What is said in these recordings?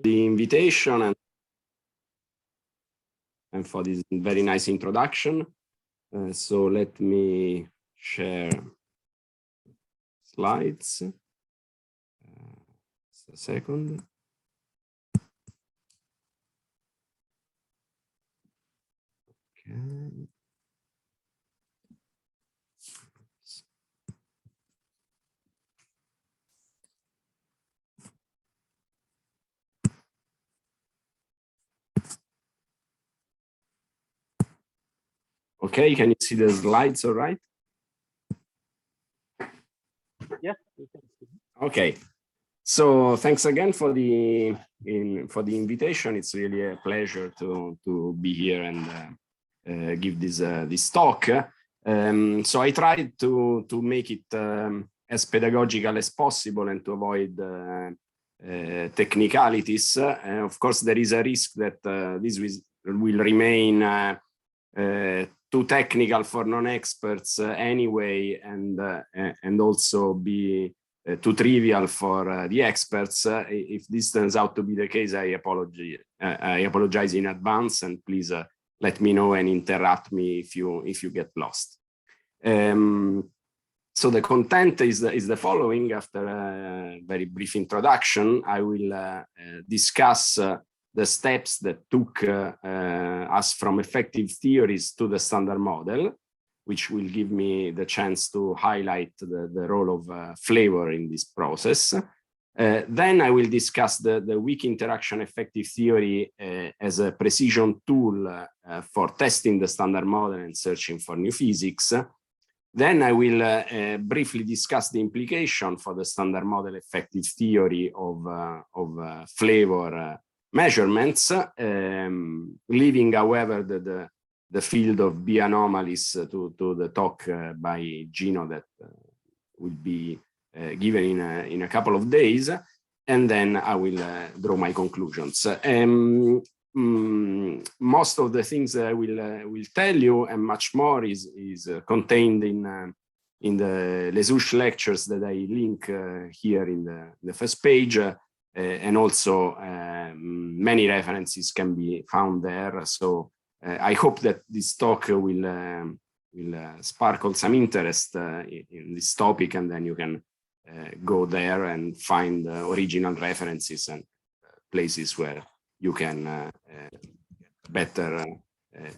the invitation and for this very nice introduction. So let me share slides. Just a second. Okay. Okay, can you see the slides all right? Yeah. Okay. So thanks again for the invitation. It's really a pleasure to be here and give this talk. So I tried to make it as pedagogical as possible and to avoid technicalities. Of course, there is a risk that this will remain too technical for non-experts anyway, and also be too trivial for the experts. If this turns out to be the case, I apologize in advance, and please let me know and interrupt me if you get lost. So the content is the following. After a very brief introduction, I will discuss the steps that took us from effective theories to the standard model, which will give me the chance to highlight the role of FLAVOUR in this process. Then I will discuss the weak interaction effective theory as a precision tool for testing the standard model and searching for new physics. Then I will briefly discuss the implication for the standard model effective theory of FLAVOUR measurements, leaving, however, the field of B anomalies to the talk by Gino that will be given in a couple of days, and then I will draw my conclusions. Most of the things that I will tell you and much more is contained in the Lesouche lectures that I link here in the first page. And also many references can be found there. So I hope that this talk will sparkle some interest in this topic, and then you can go there and find original references and places where you can get better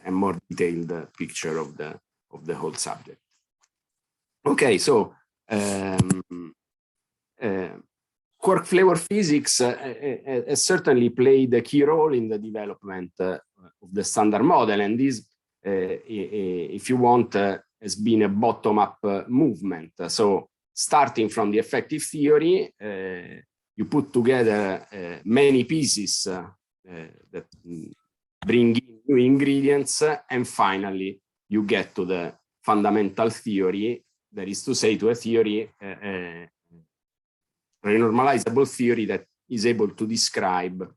and more detailed picture of the whole subject. Okay, so quark flavor physics has certainly played a key role in the development of the standard model, and this, if you want, has been a bottom-up movement. So starting from the effective theory, you put together many pieces that bring in new ingredients, and finally you get to the fundamental theory, that is to say, to a theory, renormalizable theory that is able to describe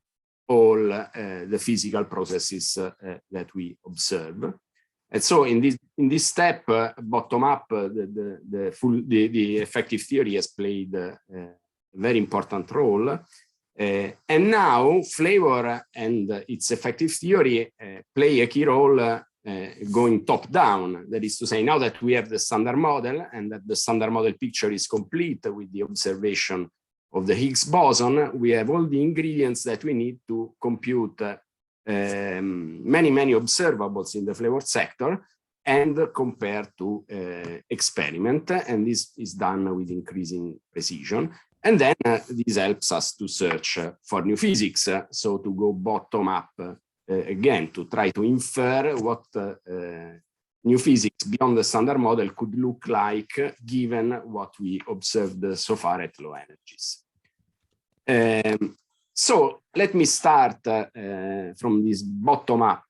all the physical processes that we observe. And so in this step, bottom up, the effective theory has played a very important role. And now FLAVOUR and its effective theory play a key role going top down. That is to say, now that we have the standard model and that the standard model picture is complete with the observation of the Higgs boson, we have all the ingredients that we need to compute many observables in the FLAVOUR sector and compare to experiment. And this is done with increasing precision. And then this helps us to search for new physics. So to go bottom up again, to try to infer what new physics beyond the standard model could look like given what we observed so far at low energies. So let me start from this bottom-up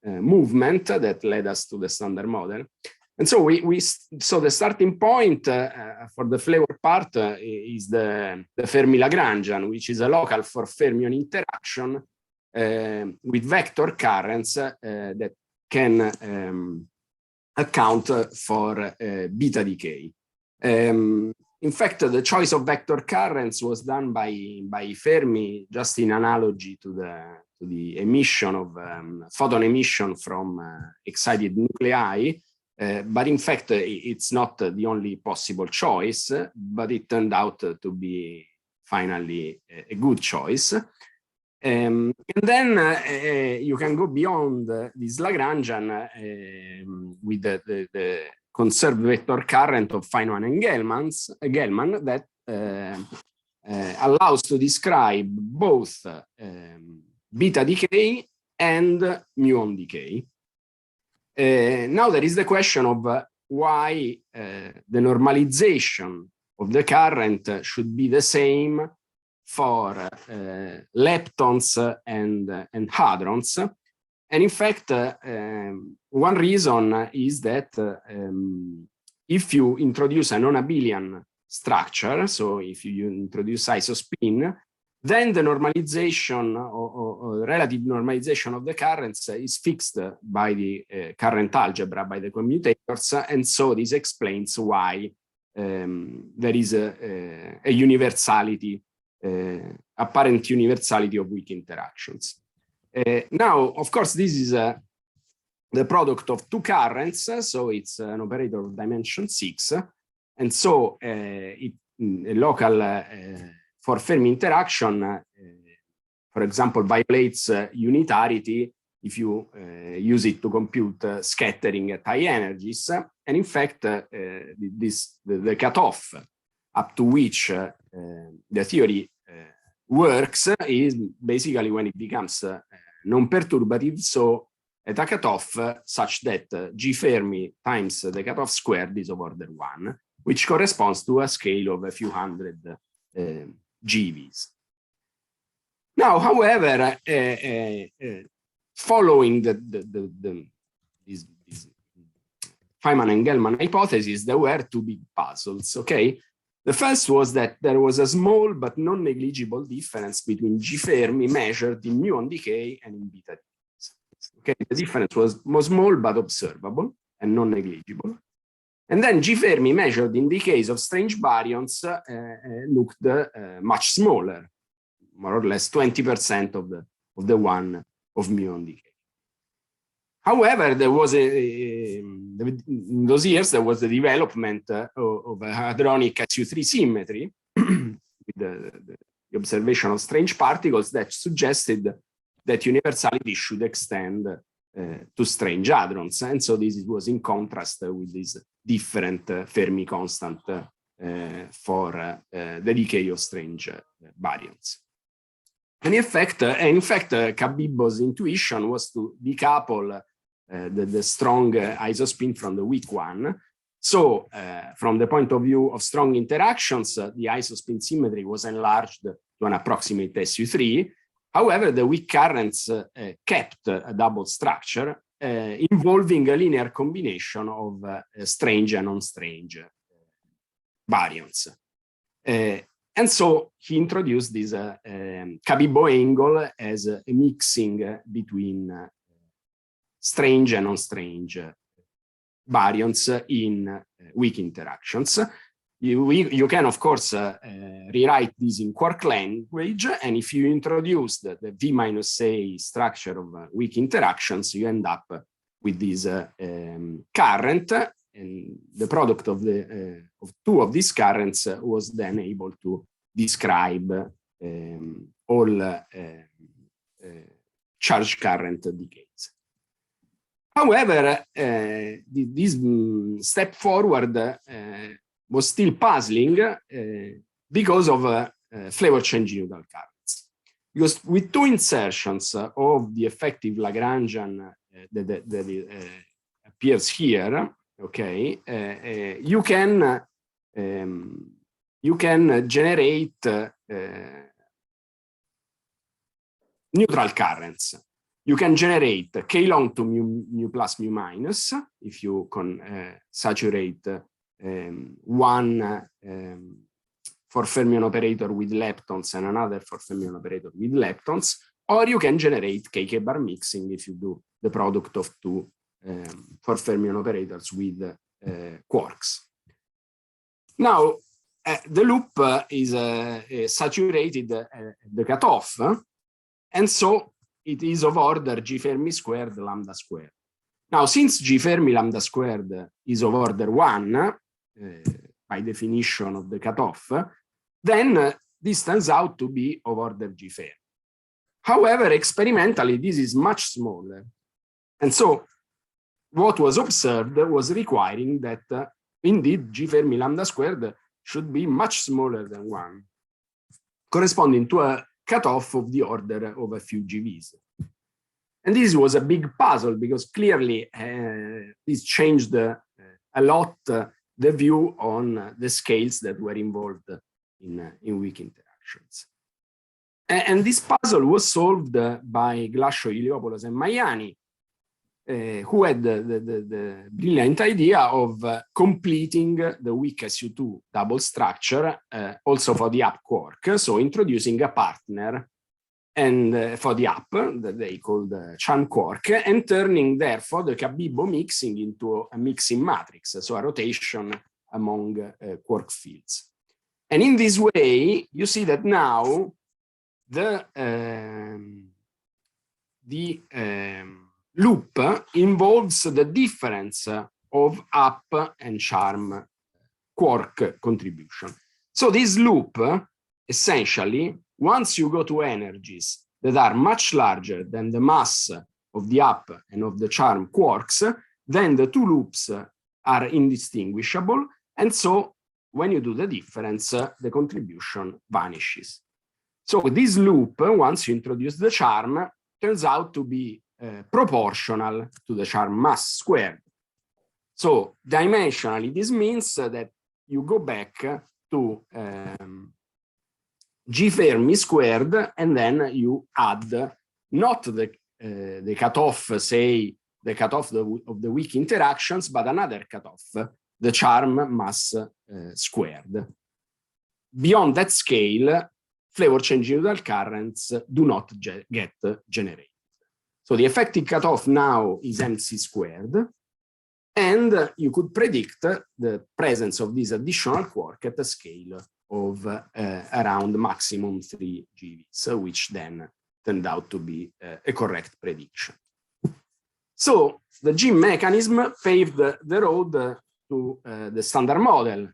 movement that led us to the standard model. And so so the starting point for the FLAVOUR part is the Fermi Lagrangian, which is a local for fermion interaction with vector currents that can account for beta decay. in fact, the choice of vector currents was done by Fermi just in analogy to the emission of photon emission from excited nuclei. But in fact, it's not the only possible choice, but it turned out to be finally a good choice. And then you can go beyond this Lagrangian with the conserved vector current of Feynman and Gell-Mann that allows to describe both beta decay and muon decay. Now there is the question of why the normalization of the current should be the same for leptons and hadrons. And in fact, one reason is that if you introduce a non-abelian structure, so if you introduce isospin, then the normalization or relative normalization of the currents is fixed by the current algebra, by the commutators, and so this explains why there is a universality, apparent universality of weak interactions. Now, of course, this is the product of two currents, so it's an operator of dimension 6, and so a local for Fermi interaction, for example, violates unitarity if you use it to compute scattering at high energies, and in fact, the cutoff up to which the theory works is basically when it becomes non-perturbative, so at a cutoff such that G Fermi times the cutoff squared is of order 1, which corresponds to a scale of a few hundred GeVs. Now, however, following this Feynman and Gell-Mann hypothesis, there were two big puzzles, okay? The first was that there was a small but non-negligible difference between G Fermi measured in muon decay and in beta decay. Okay, the difference was small but observable and non-negligible. And then G Fermi measured in decays of strange baryons looked much smaller, more or less 20% of the one of muon decay. However, there was in those years, there was the development of a hadronic SU3 symmetry with the observation of strange particles that suggested that universality should extend to strange hadrons. And so this was in contrast with this different Fermi constant for the decay of strange baryons. And in fact, Cabibbo's intuition was to decouple the strong isospin from the weak one. So from the point of view of strong interactions, the isospin symmetry was enlarged to an approximate SU3. However, the weak currents kept a double structure involving a linear combination of strange and non-strange baryons. And so he introduced this Cabibbo angle as a mixing between strange and non-strange baryons in weak interactions. You can, of course, rewrite this in quark language, and if you introduce the V minus A structure of weak interactions, you end up with this current, and the product of two of these currents was then able to describe all charge current decays. However, this step forward was still puzzling because of flavor change neutral currents. Because with two insertions of the effective Lagrangian that appears here, okay, you can generate neutral currents. You can generate k long to mu plus mu minus if you can saturate one for fermion operator with leptons and another for fermion operator with leptons, or you can generate kk bar mixing if you do the product of two for fermion operators with quarks. Now, the loop is saturated at the cutoff, and so it is of order G Fermi squared lambda squared. Now, since G Fermi lambda squared is of order 1, by definition of the cutoff, then this turns out to be of order G Fermi. However, experimentally, this is much smaller. And so what was observed was requiring that indeed G Fermi lambda squared should be much smaller than 1, corresponding to a cutoff of the order of a few GVs. And this was a big puzzle because clearly this changed a lot the view on the scales that were involved in weak interactions. And this puzzle was solved by Glashow, Iliopoulos, and Maiani, who had the brilliant idea of completing the weak SU2 double structure also for the up quark, so introducing a partner and for the up that they called Chan quark, and turning therefore the Cabibbo mixing into a mixing matrix, so a rotation among quark fields. And in this way, you see that now the loop involves the difference of up and charm quark contribution. So this loop, essentially, once you go to energies that are much larger than the mass of the up and of the charm quarks, then the two loops are indistinguishable. And so when you do the difference, the contribution vanishes. So this loop, once you introduce the charm, turns out to be proportional to the charm mass squared. So dimensionally, this means that you go back to G Fermi squared, and then you add not the cutoff, say the cutoff of the weak interactions, but another cutoff, the charm mass squared. Beyond that scale, flavor change neutral currents do not get generated. So the effective cutoff now is MC squared, and you could predict the presence of this additional quark at a scale of around maximum 3 GeVs, which then turned out to be a correct prediction. So the Ckm mechanism paved the road to the standard model,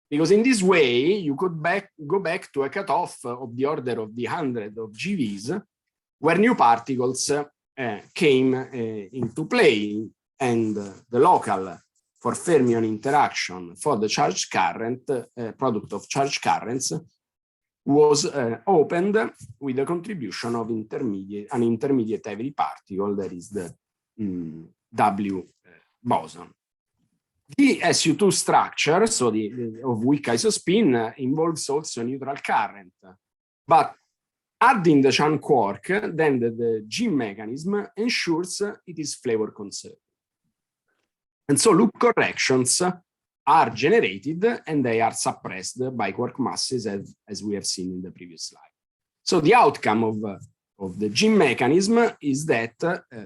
because in this way you could go back to a cutoff of the order of the 100 of GeVs, where new particles came into play, and the local for fermion interaction for the charge current, product of charge currents, was opened with the contribution of an intermediate heavy particle, that is the W boson. The SU2 structure, so of weak isospin, involves also neutral current, but adding the Chan quark, then the Ckm mechanism ensures it is flavor conserved. And so loop corrections are generated and they are suppressed by quark masses, as we have seen in the previous slide. So the outcome of the Ckm mechanism is that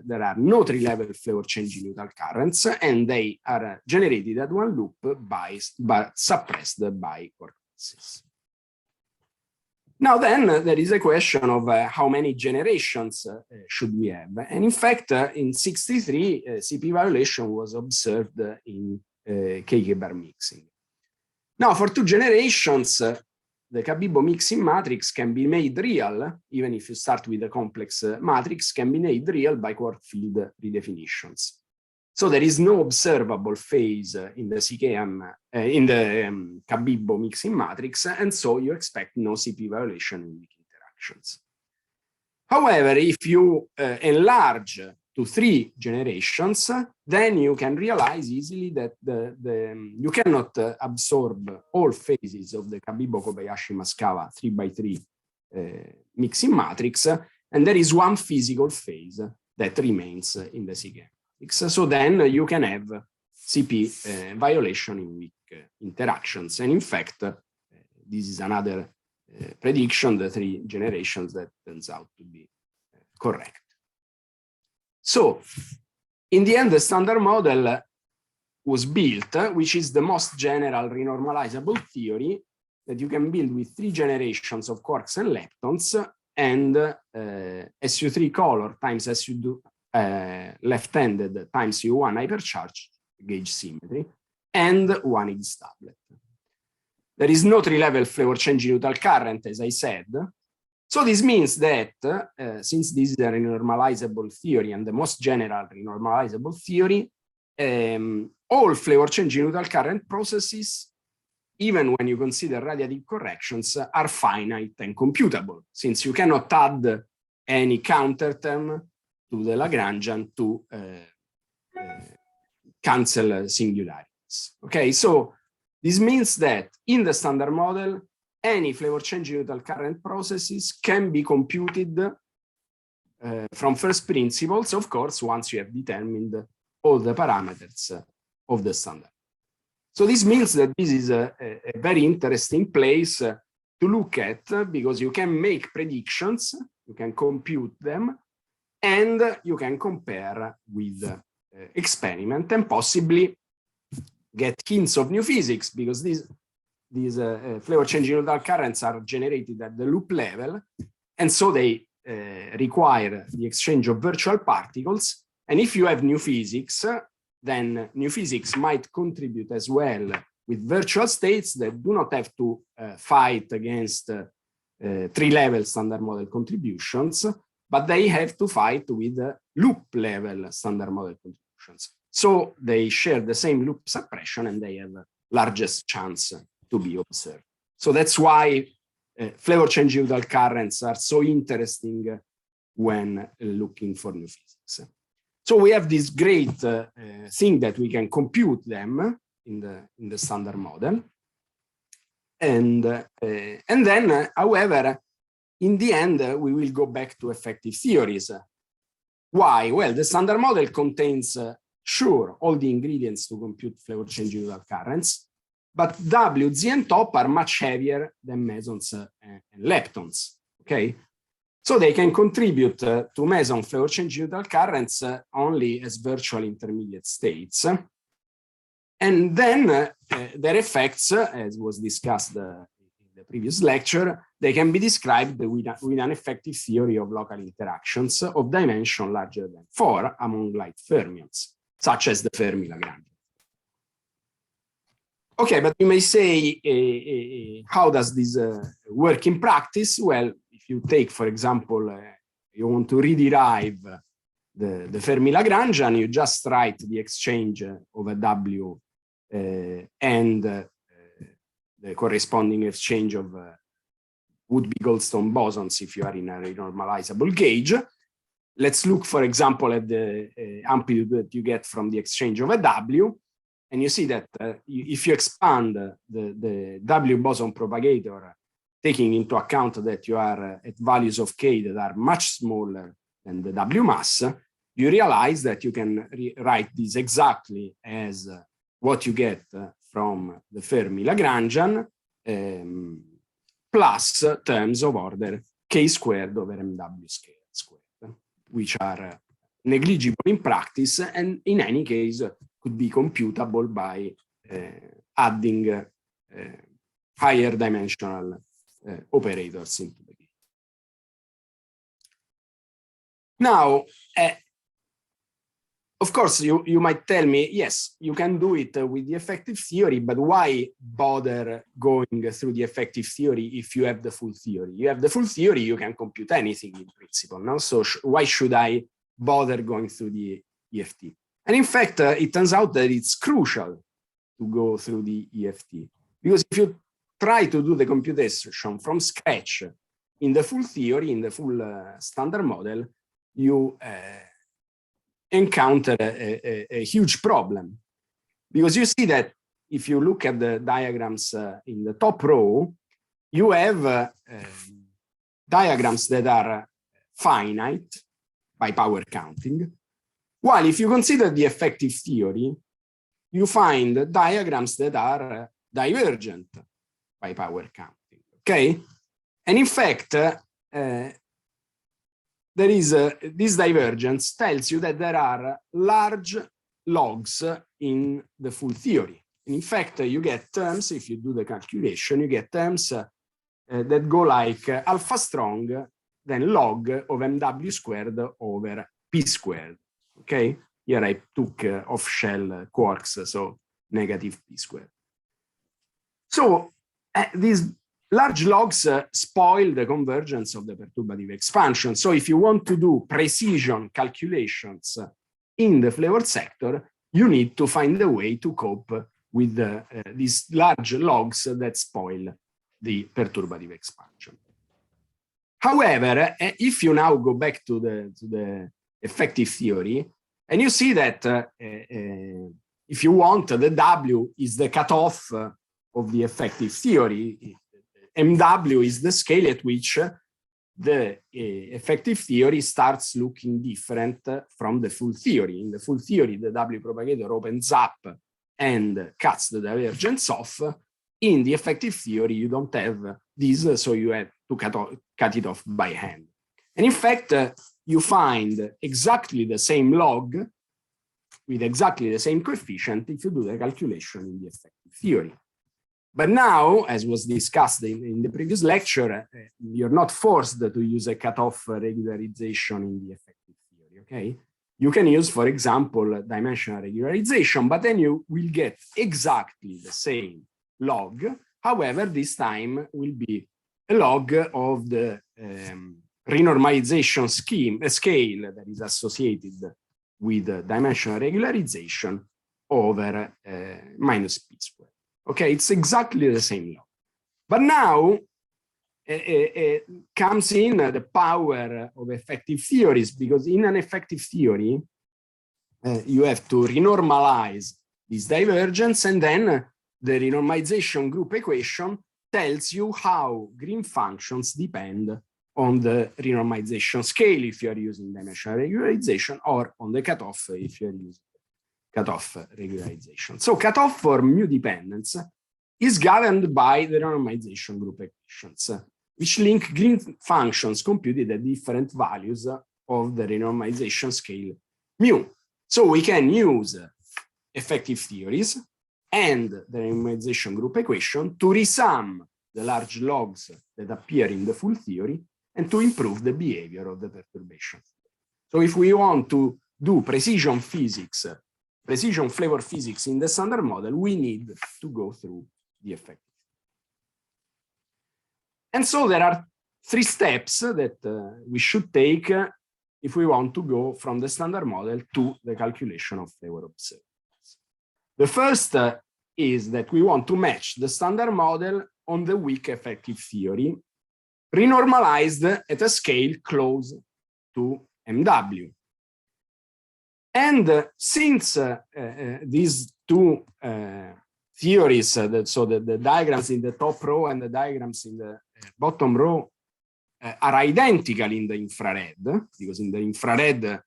there are no three-level flavor change neutral currents, and they are generated at one loop but suppressed by quark masses. Now then, there is a question of how many generations should we have. And in fact, in 63, CP violation was observed in KK bar mixing. Now, for 2 generations, the Cabibbo mixing matrix can be made real, even if you start with a complex matrix, can be made real by quark field redefinitions. So there is no observable phase in the Ckm, in the Cabibbo mixing matrix, and so you expect no CP violation in weak interactions. However, if you enlarge to 3 generations, then you can realize easily that you cannot absorb all phases of the Cabibbo-Kobayashi-Mascava 3x3 mixing matrix, and there is one physical phase that remains in the Ckm. So then you can have CP violation in weak interactions. And in fact, this is another prediction, the 3 generations, that turns out to be correct. So in the end, the standard model was built, which is the most general renormalizable theory, that you can build with 3 generations of quarks and leptons and SU3 color times SU2 left-handed times U1 hypercharge gauge symmetry and 1 Higgs doublet. There is no 3-level flavor change in neutral current, as I said. So this means that since this is a renormalizable theory and the most general renormalizable theory, all flavor change in neutral current processes, even when you consider radiative corrections, are finite and computable, since you cannot add any counter term to the Lagrangian to cancel singularities. Okay, so this means that in the standard model, any flavor change in neutral current processes can be computed from first principles, of course, once you have determined all the parameters of the standard. So this means that this is a very interesting place to look at, because you can make predictions, you can compute them, and you can compare with experiment and possibly get hints of new physics, because these flavor change in neutral currents are generated at the loop level, and so they require the exchange of virtual particles. And if you have new physics, then new physics might contribute as well with virtual states that do not have to fight against 3-level standard model contributions, but they have to fight with loop level standard model contributions. So they share the same loop suppression and they have largest chance to be observed. So that's why flavor change neutral currents are so interesting when looking for new physics. So we have this great thing that we can compute them in the standard model, and then, however, in the end we will go back to effective theories. Why? Well, the standard model contains sure all the ingredients to compute flavor change neutral currents, but W, Z, and top are much heavier than mesons and leptons. Okay. So they can contribute to meson flavor change neutral currents only as virtual intermediate states. And then their effects, as was discussed in the previous lecture, they can be described with an effective theory of local interactions of dimension larger than 4 among light fermions, such as the Fermi Lagrangian. Okay, but you may say, how does this work in practice? Well, if you take, for example, you want to rederive the Fermi Lagrangian, you just write the exchange of a W and the corresponding exchange of would-be Goldstone bosons if you are in a renormalizable gauge. Let's look, for example, at the amplitude that you get from the exchange of a W. And you see that if you expand the W boson propagator, taking into account that you are at values of K that are much smaller than the W mass, you realize that you can write this exactly as what you get from the Fermi Lagrangian plus terms of order K squared over MW squared, which are negligible in practice and in any case could be computable by adding higher dimensional operators into the game. Now, of course, you might tell me, yes, you can do it with the effective theory, but why bother going through the effective theory if you have the full theory? You have the full theory, you can compute anything in principle, no? So why should I bother going through the EFT? And in fact, it turns out that it's crucial to go through the EFT, because if you try to do the computation from scratch in the full theory, in the full standard model, you encounter a huge problem, because you see that if you look at the diagrams in the top row, you have diagrams that are finite by power counting, while if you consider the effective theory, you find diagrams that are divergent by power counting, okay? And in fact, there is this divergence tells you that there are large logs in the full theory. in fact, you get terms, if you do the calculation, you get terms that go like alpha strong, then log of mw squared over p squared. Okay, here I took off-shell quarks, so negative p squared. So these large logs spoil the convergence of the perturbative expansion. So if you want to do precision calculations in the flavor sector, you need to find a way to cope with these large logs that spoil the perturbative expansion. However, if you now go back to the effective theory, and you see that if you want, the W is the cutoff of the effective theory. MW is the scale at which the effective theory starts looking different from the full theory. In the full theory, the W propagator opens up and cuts the divergence off. In the effective theory, you don't have this, so you have to cut it off by hand. And in fact, you find exactly the same log with exactly the same coefficient if you do the calculation in the effective theory. But now, as was discussed in the previous lecture, you're not forced to use a cutoff regularization in the effective theory, okay? You can use, for example, dimensional regularization, but then you will get exactly the same log. However, this time will be a log of the renormalization scale that is associated with dimensional regularization over minus p squared. Okay, it's exactly the same law. But now comes in the power of effective theories, because in an effective theory, you have to renormalize this divergence, and then the renormalization group equation tells you how green functions depend on the renormalization scale if you are using dimensional regularization, or on the cutoff if you are using cutoff regularization. So cutoff for mu dependence is governed by the renormalization group equations, which link green functions computed at different values of the renormalization scale mu. So we can use effective theories and the renormalization group equation to resum the large logs that appear in the full theory and to improve the behavior of the perturbation. So if we want to do precision physics, precision flavor physics in the standard model, we need to go through the effective. And so there are three steps that we should take if we want to go from the standard model to the calculation of flavor observations. The first is that we want to match the standard model on the weak effective theory, renormalized at a scale close to MW. And since these two theories, so the diagrams in the top row and the diagrams in the bottom row are identical in the infrared, because in the infrared,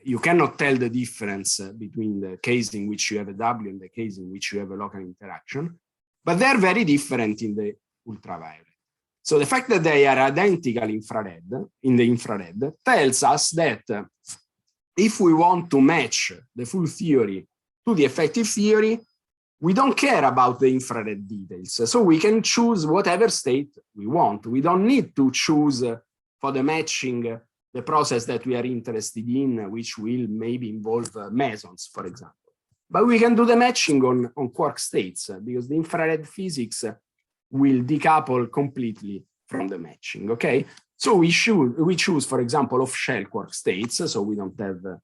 you cannot tell the difference between the case in which you have a W and the case in which you have a local interaction, but they're very different in the ultraviolet. So the fact that they are identical in the infrared tells us that if we want to match the full theory to the effective theory, we don't care about the infrared details. So we can choose whatever state we want. We don't need to choose for the matching the process that we are interested in, which will maybe involve mesons, for example. But we can do the matching on quark states, because the infrared physics will decouple completely from the matching, okay? So we choose, for example, off-shell quark states, so we don't have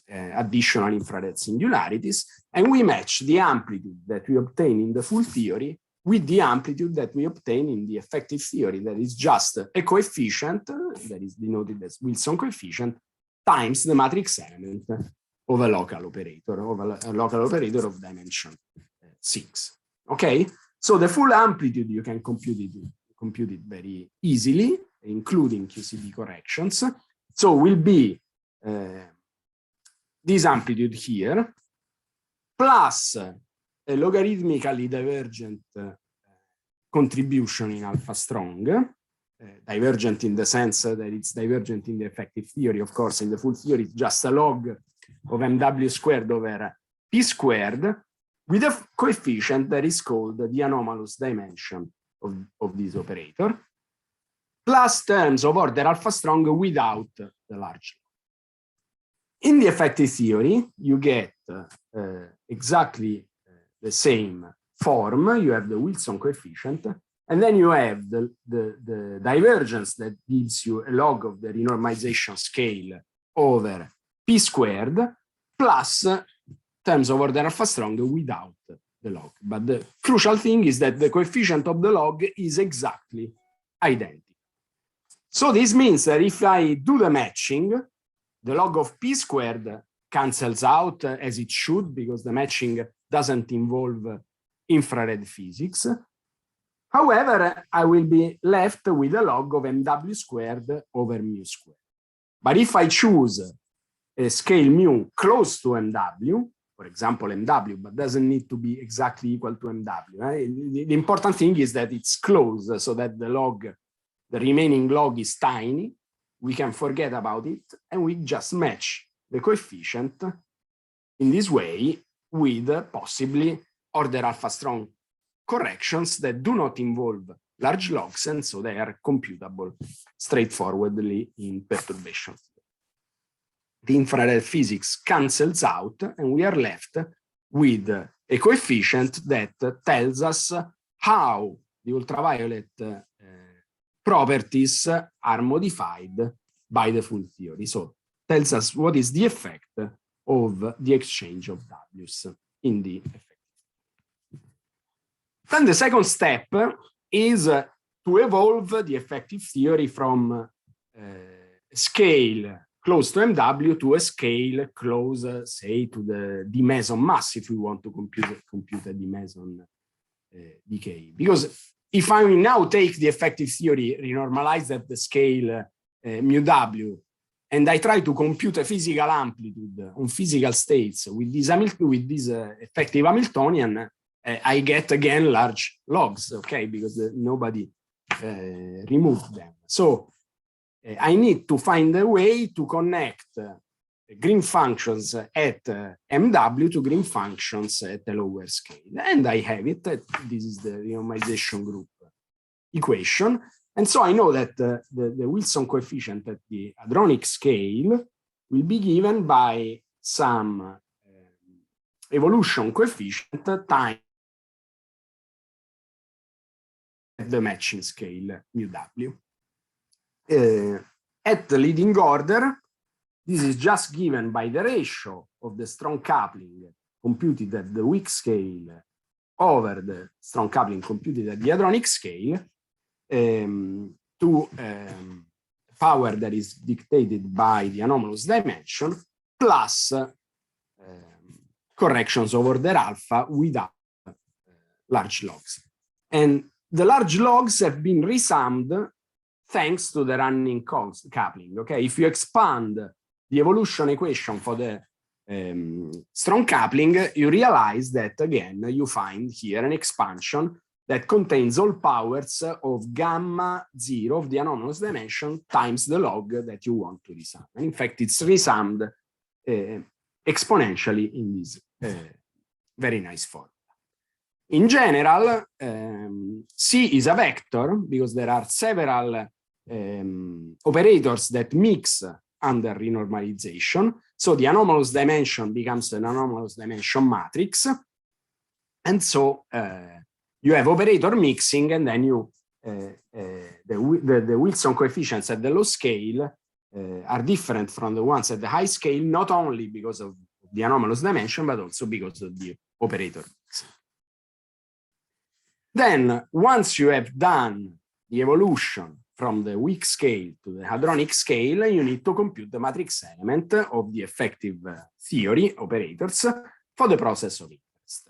additional infrared singularities, and we match the amplitude that we obtain in the full theory with the amplitude that we obtain in the effective theory, that is just a coefficient that is denoted as Wilson coefficient times the matrix element of a local operator, of dimension 6. Okay, so the full amplitude you can compute it very easily, including QCD corrections. So will be this amplitude here plus a logarithmically divergent contribution in alpha strong, divergent in the sense that it's divergent in the effective theory. Of course, in the full theory, it's just a log of MW squared over P squared. with a coefficient that is called the anomalous dimension of this operator, plus terms of order alpha strong without the large log. In the effective theory, you get exactly the same form. You have the Wilson coefficient, and then you have the divergence that gives you a log of the renormalization scale over p squared plus terms of order alpha strong without the log. But the crucial thing is that the coefficient of the log is exactly identical. So this means that if I do the matching, the log of p squared cancels out as it should, because the matching doesn't involve infrared physics. However, I will be left with a log of mw squared over mu squared. But if I choose a scale mu close to mw, for example, mw, but doesn't need to be exactly equal to mw. The important thing is that it's close, so that the log, the remaining log is tiny. We can forget about it, and we just match the coefficient in this way with possibly order alpha strong corrections that do not involve large logs, and so they are computable straightforwardly in perturbation. The infrared physics cancels out, and we are left with a coefficient that tells us how the ultraviolet properties are modified by the full theory. So tells us what is the effect of the exchange of W's in the effect. Then the second step is to evolve the effective theory from scale close to MW to a scale close, say, to the D meson mass, if we want to compute a D meson decay. Because if I now take the effective theory renormalized at the scale mu W, and I try to compute a physical amplitude on physical states with this effective Hamiltonian, I get again large logs, okay, because nobody removed them. So I need to find a way to connect green functions at MW to green functions at a lower scale. And I have it. This is the renormalization group equation. And so I know that the Wilson coefficient at the hadronic scale will be given by some evolution coefficient times the matching scale mu W. At the leading order, this is just given by the ratio of the strong coupling computed at the weak scale over the strong coupling computed at the hadronic scale to power that is dictated by the anomalous dimension plus corrections of order alpha without large logs. And the large logs have been resummed thanks to the running coupling. Okay, if you expand the evolution equation for the strong coupling, you realize that again you find here an expansion that contains all powers of gamma 0 of the anomalous dimension times the log that you want to resum. And in fact, it's resummed exponentially in this very nice form. In general, C is a vector because there are several operators that mix under renormalization. So the anomalous dimension becomes an anomalous dimension matrix. And so you have operator mixing, and then you the Wilson coefficients at the low scale are different from the ones at the high scale, not only because of the anomalous dimension, but also because of the operator mixing. Then, once you have done the evolution from the weak scale to the hadronic scale, you need to compute the matrix element of the effective theory operators for the process of interest.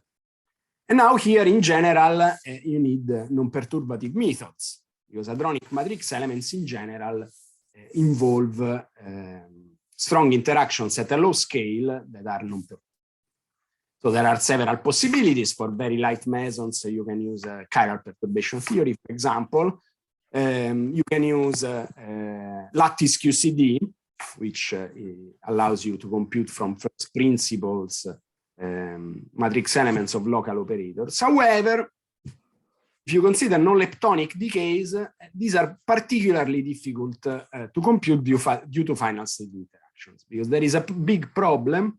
And now here, in general, you need non-perturbative methods, because hadronic matrix elements in general involve strong interactions at a low scale that are non-perturbative. So there are several possibilities. For very light mesons, you can use chiral perturbation theory, for example. You can use lattice QCD, which allows you to compute from first principles matrix elements of local operators. However, if you consider non-leptonic decays, these are particularly difficult to compute due to final state interactions, because there is a big problem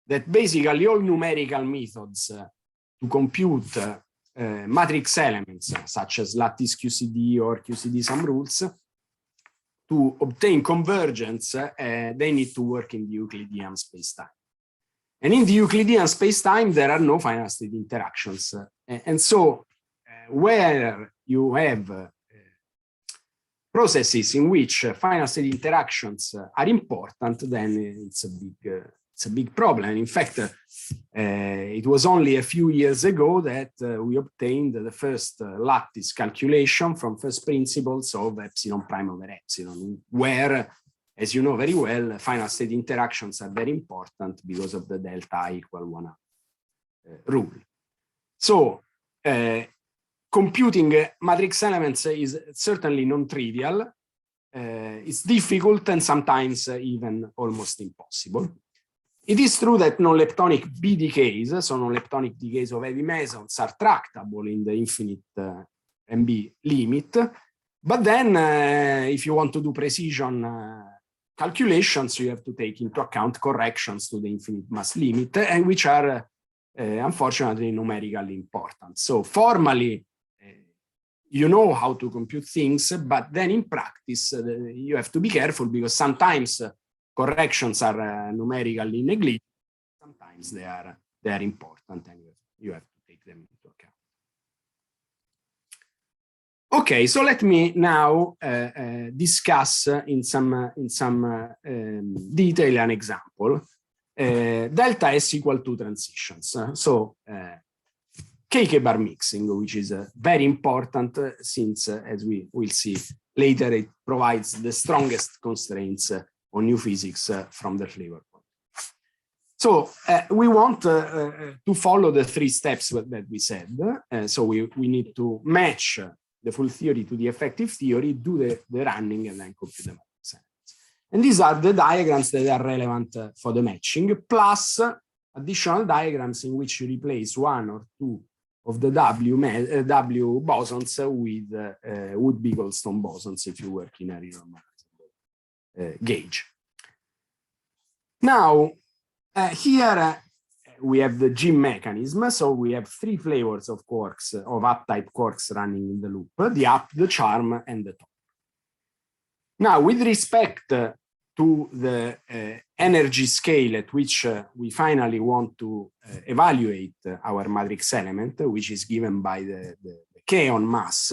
that basically all numerical methods to compute matrix elements, such as lattice QCD or QCD sum rules, to obtain convergence, they need to work in the Euclidean spacetime. And in the Euclidean spacetime, there are no final state interactions. And so where you have processes in which final state interactions are important, then it's a big problem. And in fact, it was only a few years ago that we obtained the first lattice calculation from first principles of epsilon prime over epsilon, where, as you know very well, final state interactions are very important because of the delta I equal 1 rule. So computing matrix elements is certainly non-trivial. It's difficult and sometimes even almost impossible. It is true that non-leptonic B decays, so non-leptonic decays of heavy mesons, are tractable in the infinite MB limit. But then if you want to do precision calculations, you have to take into account corrections to the infinite mass limit, and which are unfortunately numerically important. So formally, you know how to compute things, but then in practice, you have to be careful, because sometimes corrections are numerically negligible, sometimes they are important, and you have to take them into account. Okay, so let me now discuss in some detail an example. Delta S equal to transitions. So Ckm bar mixing, which is very important since, as we will see later, it provides the strongest constraints on new physics from the flavor point. So we want to follow the 3 steps that we said. So we need to match the full theory to the effective theory, do the running, and then compute the matrix elements. And these are the diagrams that are relevant for the matching, plus additional diagrams in which you replace 1 or 2 of the W bosons with would-be Goldstone bosons if you work in a renormalizable gauge. Now, here we have the Ckm mechanism. So we have 3 flavors of quarks, of up-type quarks running in the loop: the up, the charm, and the top. Now, with respect to the energy scale at which we finally want to evaluate our matrix element, which is given by the kaon mass,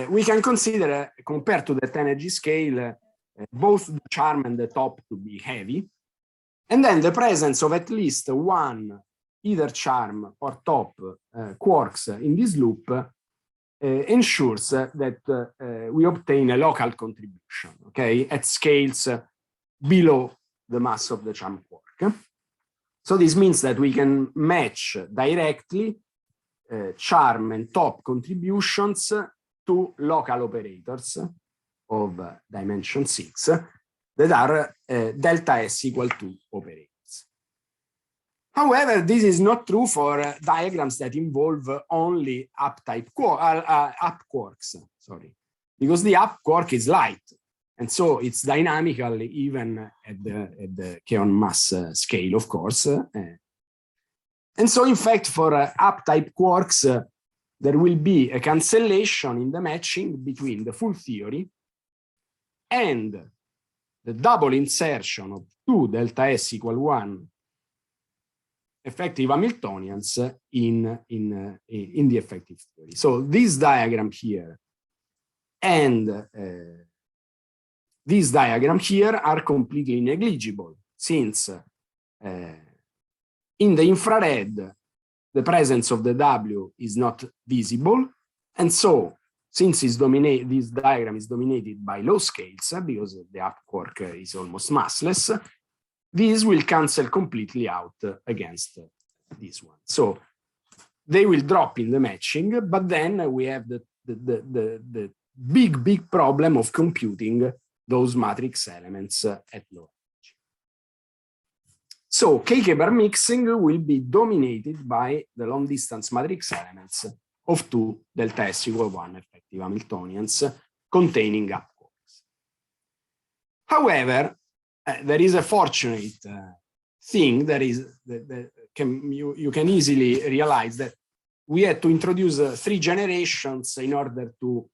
we can consider, compared to that energy scale, both the charm and the top to be heavy. And then the presence of at least 1 either charm or top quarks in this loop ensures that we obtain a local contribution, okay, at scales below the mass of the charm quark. So this means that we can match directly charm and top contributions to local operators of dimension 6 that are delta S equal to operators. However, this is not true for diagrams that involve only up quarks, sorry, because the up quark is light, and so it's dynamical even at the kaon mass scale, of course. And so, in fact, for up-type quarks, there will be a cancellation in the matching between the full theory and the double insertion of 2 delta S equal 1 effective Hamiltonians in the effective theory. So this diagram here and this diagram here are completely negligible, since in the infrared, the presence of the W is not visible. And so, since this diagram is dominated by low scales, because the up quark is almost massless, these will cancel completely out against this one. So they will drop in the matching, but then we have the big problem of computing those matrix elements at low energy. So K-K-bar mixing will be dominated by the long distance matrix elements of 2 delta S equal 1 effective Hamiltonians containing up quarks. However, there is a fortunate thing that is you can easily realize that we had to introduce 3 generations in order to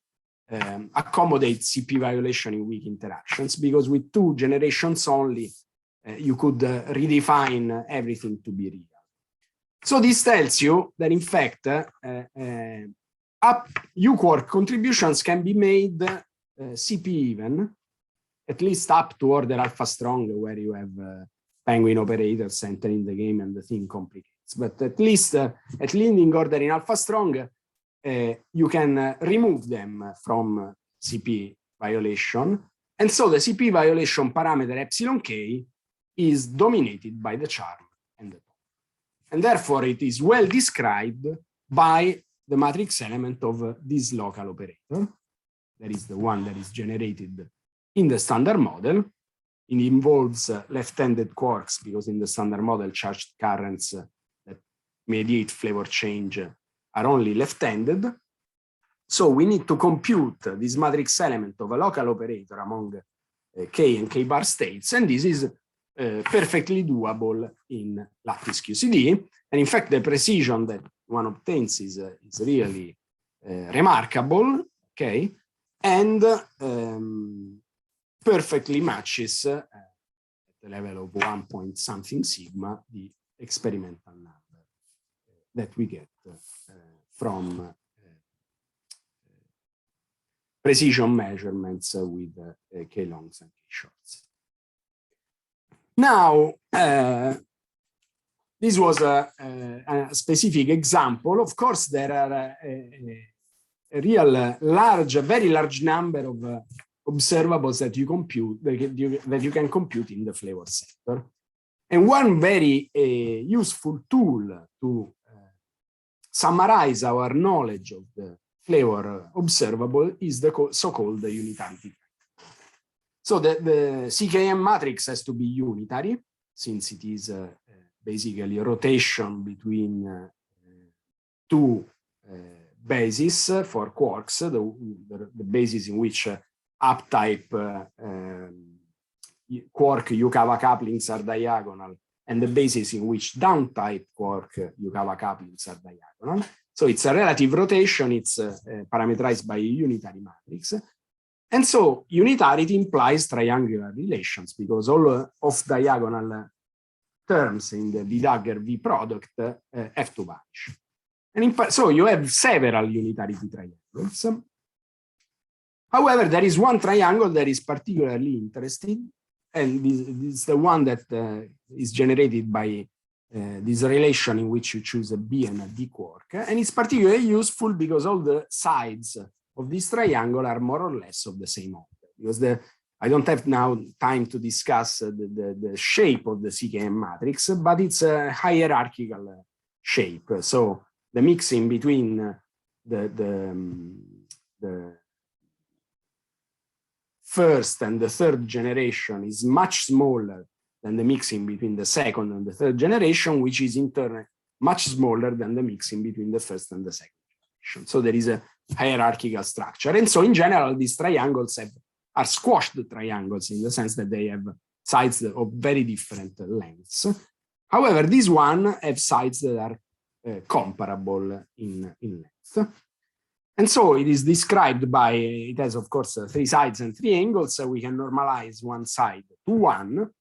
accommodate CP violation in weak interactions, because with 2 generations only, you could redefine everything to be real. So this tells you that in fact, U-quark contributions can be made CP even, at least up to order alpha strong, where you have penguin operators entering the game and the thing complicates. But at least at leading order in alpha strong, you can remove them from CP violation. And so the CP violation parameter epsilon k is dominated by the charm and the top. And therefore it is well described by the matrix element of this local operator. That is the one that is generated in the standard model. It involves left-handed quarks, because in the standard model charged currents that mediate flavor change are only left-handed. So we need to compute this matrix element of a local operator among K and K bar states, and this is perfectly doable in lattice QCD. And in fact, the precision that one obtains is really remarkable, okay, and perfectly matches at the level of 1 point something sigma the experimental number that we get from precision measurements with K longs and K shorts. Now, this was a specific example. Of course, there are a very large number of observables that you compute, that you can compute in the flavor sector. And one very useful tool to summarize our knowledge of the flavor observable is the so-called unitarity. So the Ckm matrix has to be unitary, since it is basically a rotation between 2 bases for quarks, the basis in which up-type quark Yukawa couplings are diagonal, and the basis in which down-type quark Yukawa couplings are diagonal. So it's a relative rotation, it's parameterized by a unitary matrix. And so unitarity implies triangular relations, because all off-diagonal terms in the V-dagger V product have to vanish. And so you have several unitarity triangles. However, there is one triangle that is particularly interesting, and this is the one that is generated by this relation in which you choose a B and a D quark. And it's particularly useful because all the sides of this triangle are more or less of the same order. Because I don't have now time to discuss the shape of the Ckm matrix, but it's a hierarchical shape. So the mixing between the first and the third generation is much smaller than the mixing between the second and the third generation, which is in turn much smaller than the mixing between the first and the second generation. So there is a hierarchical structure. And so in general, these triangles are squashed triangles in the sense that they have sides of very different lengths. However, this one have sides that are comparable in length. And so it is described by, it has of course 3 sides and 3 angles, so we can normalize one side to 1.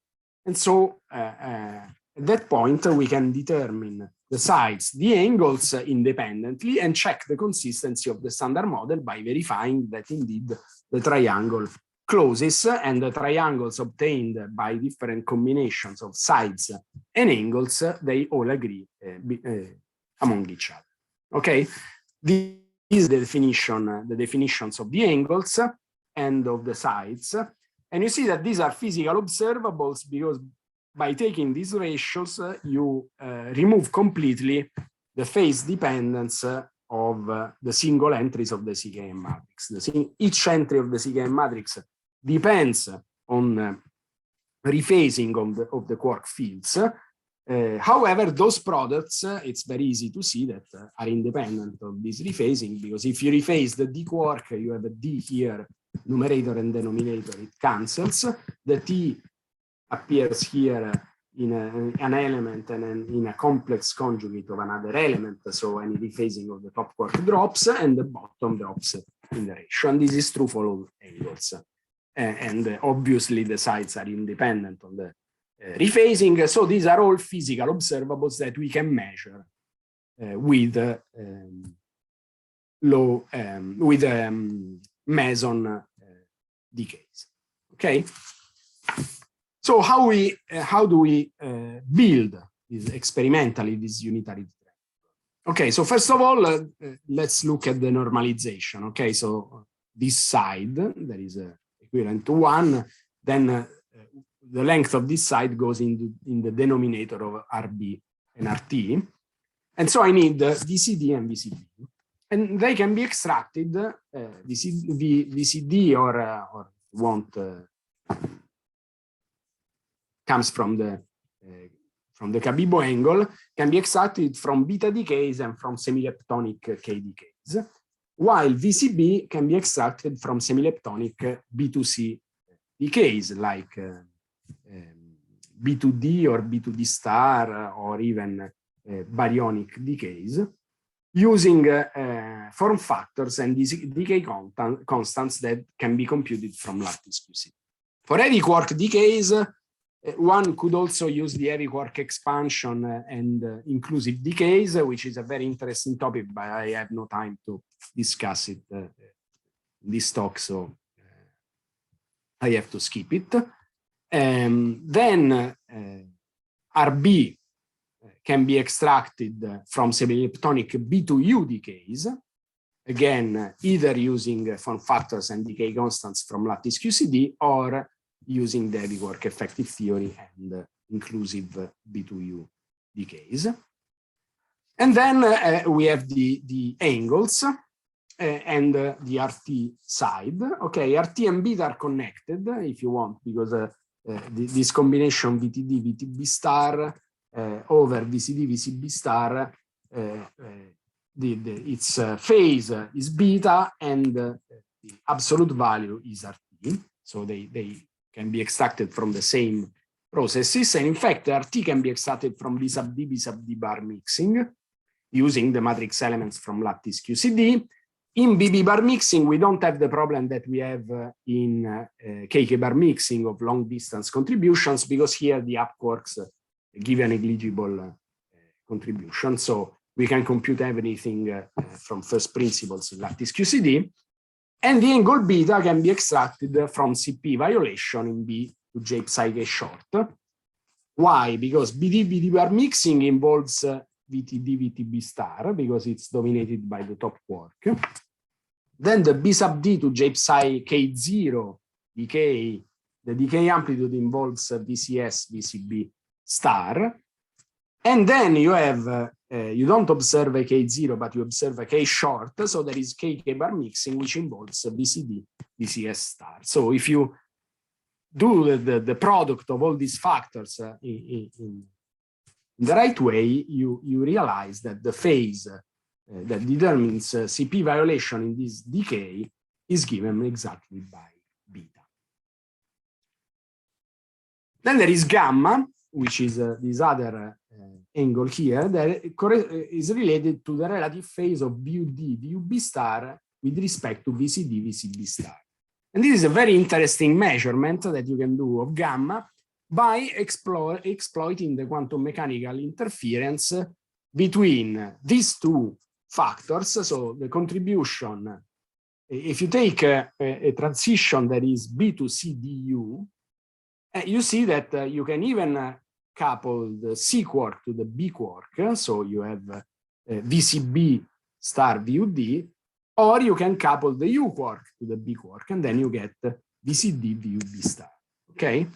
And so at that point, we can determine the sides, the angles independently, and check the consistency of the standard model by verifying that indeed the triangle closes, and the triangles obtained by different combinations of sides and angles, they all agree among each other. Okay, this is the definitions of the angles and of the sides. And you see that these are physical observables because by taking these ratios, you remove completely the phase dependence of the single entries of the Ckm matrix. Each entry of the Ckm matrix depends on rephasing of the quark fields, However, those products, it's very easy to see that are independent of this rephasing, because if you rephase the D quark, you have a D here, numerator and denominator, it cancels. The T appears here in an element and in a complex conjugate of another element, so any rephasing of the top quark drops, and the bottom drops in the ratio. And this is true for all angles. And obviously the sides are independent on the rephasing. So these are all physical observables that we can measure with meson decays. Okay. So how do we build this experimentally this unitary triangle? Okay. So first of all, let's look at the normalization. Okay. So this side that is equivalent to 1, then the length of this side goes in the denominator of RB and RT. And so I need VCD and VCD. And they can be extracted, VCD or want comes from the Cabibbo angle, can be extracted from beta decays and from semileptonic K decays, while VCB can be extracted from semileptonic B2C decays like B2D or B2D star or even baryonic decays, using form factors and decay constants that can be computed from lattice QC. For heavy quark decays, one could also use the heavy quark expansion and inclusive decays, which is a very interesting topic, but I have no time to discuss it in this talk, so I have to skip it. Then RB can be extracted from semileptonic B2U decays, again, either using form factors and decay constants from lattice QCD or using the heavy quark effective theory and inclusive B2U decays. And then we have the angles and the RT side. Okay, RT and beta are connected if you want, because this combination VTD, VTB star over VCD, VCB star, its phase is beta and the absolute value is RT. So they can be extracted from the same processes. And in fact, RT can be extracted from B sub D bar mixing using the matrix elements from lattice QCD. In BB bar mixing, we don't have the problem that we have in KK bar mixing of long distance contributions, because here the up quarks give a negligible contribution. So we can compute everything from first principles in lattice QCD. And the angle beta can be extracted from CP violation in B to J psi K short. Why? Because BD bar mixing involves VTD VTB star, because it's dominated by the top quark. Then the B sub D to J psi K0 decay, the decay amplitude involves VCS VCB star. And then you have, you don't observe a K0, but you observe a K short. So there is KK bar mixing, which involves VCD VCS star. So if you do the product of all these factors in the right way, you realize that the phase that determines CP violation in this decay is given exactly by beta. Then there is gamma, which is this other angle here that is related to the relative phase of VUD, VUB star with respect to VCD, VCB star. And this is a very interesting measurement that you can do of gamma by exploiting the quantum mechanical interference between these two factors. So the contribution, if you take a transition that is B to C DU, you see that you can even couple the C quark to the B quark. So you have VCB star VUD, or you can couple the U quark to the B quark, and then you get VCD VUB star. Okay.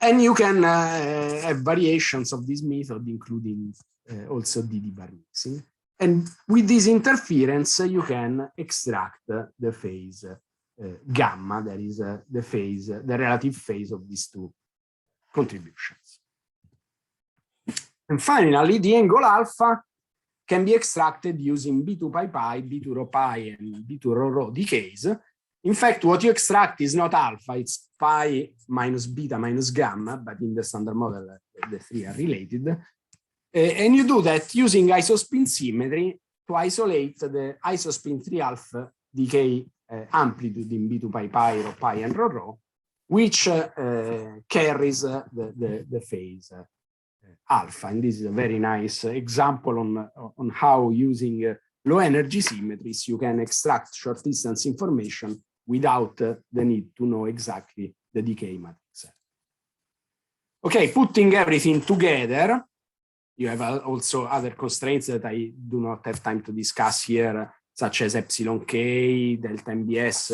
And you can have variations of this method, including also DD bar mixing. And with this interference, you can extract the phase gamma, that is the relative phase of these two contributions. And finally, the angle alpha can be extracted using B2 pi pi, B2 rho pi, and B2 rho rho decays. In fact, what you extract is not alpha, it's pi minus beta minus gamma, but in the standard model, the three are related. And you do that using isospin symmetry to isolate the isospin 3 alpha decay amplitude in B2 pi pi, rho pi, and rho rho, which carries the phase alpha. And this is a very nice example on how using low energy symmetries you can extract short distance information without the need to know exactly the decay matrix. Okay, putting everything together, you have also other constraints that I do not have time to discuss here, such as epsilon k, delta MBS,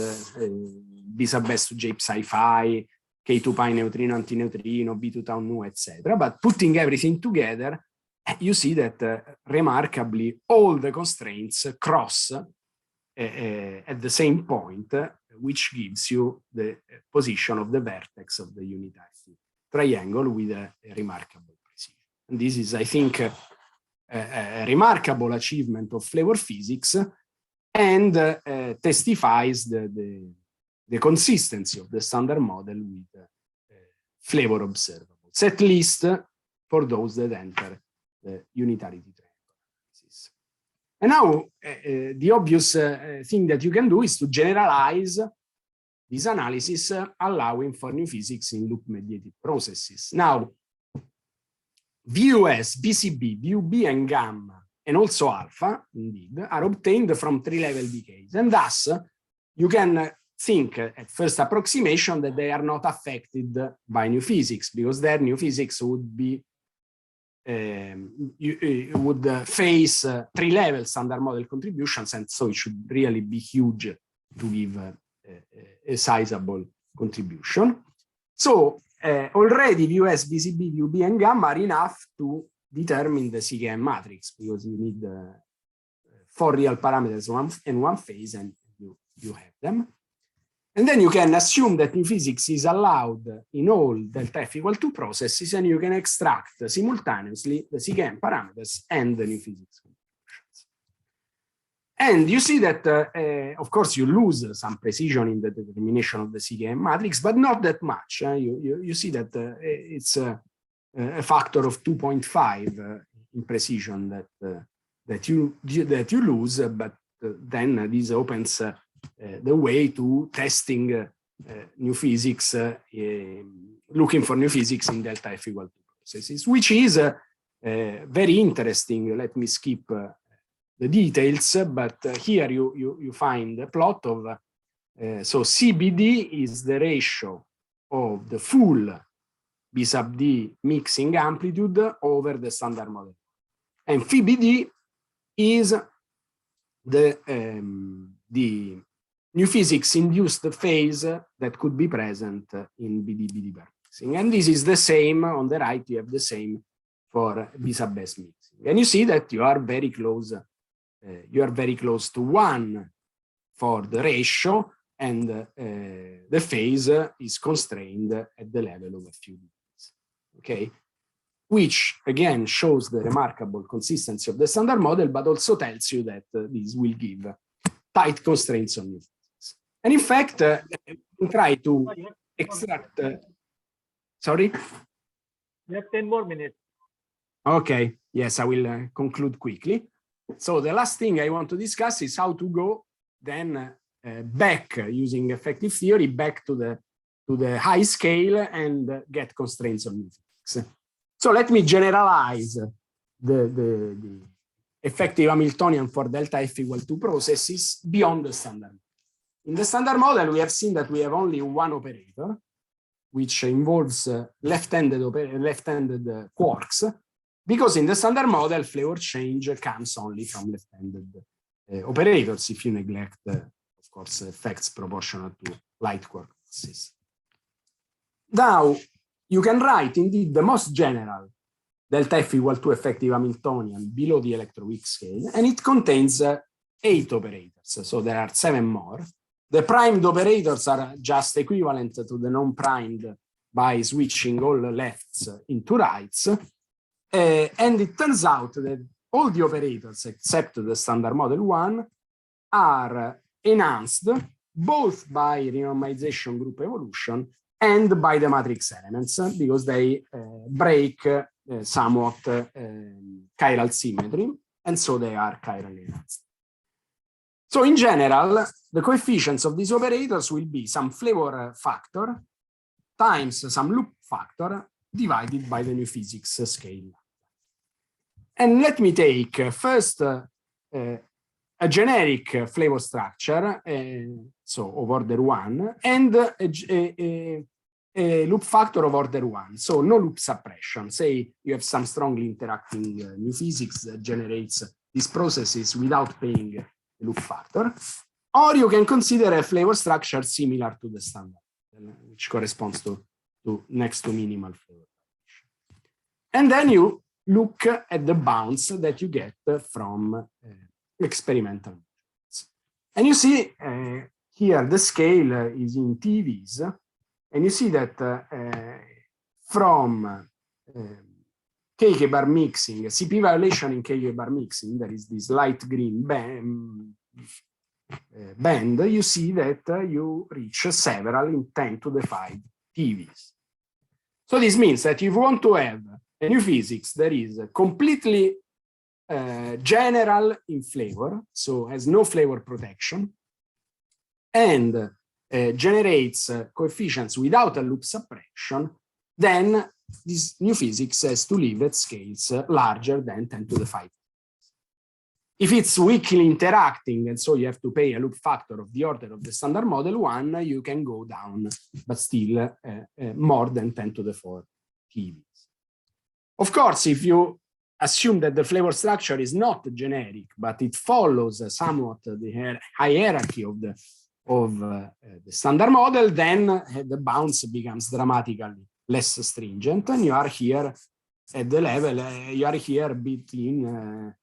B sub s to J psi phi, K2 pi neutrino, antineutrino, B2 tau nu, etc. But putting everything together, you see that remarkably all the constraints cross at the same point, which gives you the position of the vertex of the unitary triangle with a remarkable precision. And this is, I think, a remarkable achievement of flavor physics and testifies the consistency of the standard model with flavor observables, at least for those that enter the unitarity triangle analysis. And now the obvious thing that you can do is to generalize this analysis, allowing for new physics in loop-mediated processes. Now, VUS, BCB, VUB, and gamma, and also alpha, indeed, are obtained from three-level decays. And thus, you can think at first approximation that they are not affected by new physics, because their new physics would be would face three-level standard model contributions, and so it should really be huge to give a sizable contribution. So already VUS, BCB, VUB, and gamma are enough to determine the Ckm matrix, because you need 4 real parameters and one phase, and you have them. And then you can assume that new physics is allowed in all delta F equal to processes, and you can extract simultaneously the Ckm parameters and the new physics contributions. And you see that, of course, you lose some precision in the determination of the Ckm matrix, but not that much. You see that it's a factor of 2.5 in precision that you lose, but then this opens the way to testing new physics, looking for new physics in delta F equal to processes, which is very interesting. Let me skip the details, but here you find a plot of, so CBD is the ratio of the full B sub D mixing amplitude over the standard model. And phi-BD is the new physics induced phase that could be present in BD-BD mixing. And this is the same on the right, you have the same for B sub S mixing. And you see that you are very close to 1 for the ratio, and the phase is constrained at the level of a few degrees. Okay, which again shows the remarkable consistency of the standard model, but also tells you that this will give tight constraints on new physics. And in fact, we try to extract. Sorry? You have 10 more minutes. Okay, yes, I will conclude quickly. So the last thing I want to discuss is how to go then back, using effective theory, back to the high scale and get constraints on new physics. So let me generalize the effective Hamiltonian for delta F equal to processes beyond the standard. In the standard model, we have seen that we have only one operator, which involves left-handed quarks, because in the standard model, flavor change comes only from left-handed operators, if you neglect, of course, effects proportional to light quark masses. Now, you can write, indeed, the most general delta F equal to effective Hamiltonian below the electroweak scale, and it contains 8 operators, so there are 7 more. The primed operators are just equivalent to the non-primed by switching all lefts into rights. And it turns out that all the operators except the standard model one are enhanced both by renormalization group evolution and by the matrix elements, because they break somewhat chiral symmetry, and so they are chirally enhanced. So in general, the coefficients of these operators will be some flavor factor times some loop factor divided by the new physics scale. And let me take first a generic flavor structure, so of order 1, and a loop factor of order 1, so no loop suppression. Say you have some strongly interacting new physics that generates these processes without paying a loop factor, or you can consider a flavor structure similar to the standard, which corresponds to next to minimal flavor. And then you look at the bounds that you get from experimental methods. And you see here the scale is in TVs, and you see that from Ckm bar mixing, CP violation in Ckm bar mixing, there is this light green band, you see that you reach several in 10 to the 5 TVs. So this means that if you want to have a new physics that is completely general in flavor, so has no flavor protection, and generates coefficients without a loop suppression, then this new physics has to live at scales larger than 10 to the 5. If it's weakly interacting, and so you have to pay a loop factor of the order of the standard model one, you can go down, but still more than 10 to the 4 TVs. Of course, if you assume that the flavor structure is not generic, but it follows somewhat the hierarchy of the standard model, then the bounds becomes dramatically less stringent, and you are here at the level, you are here between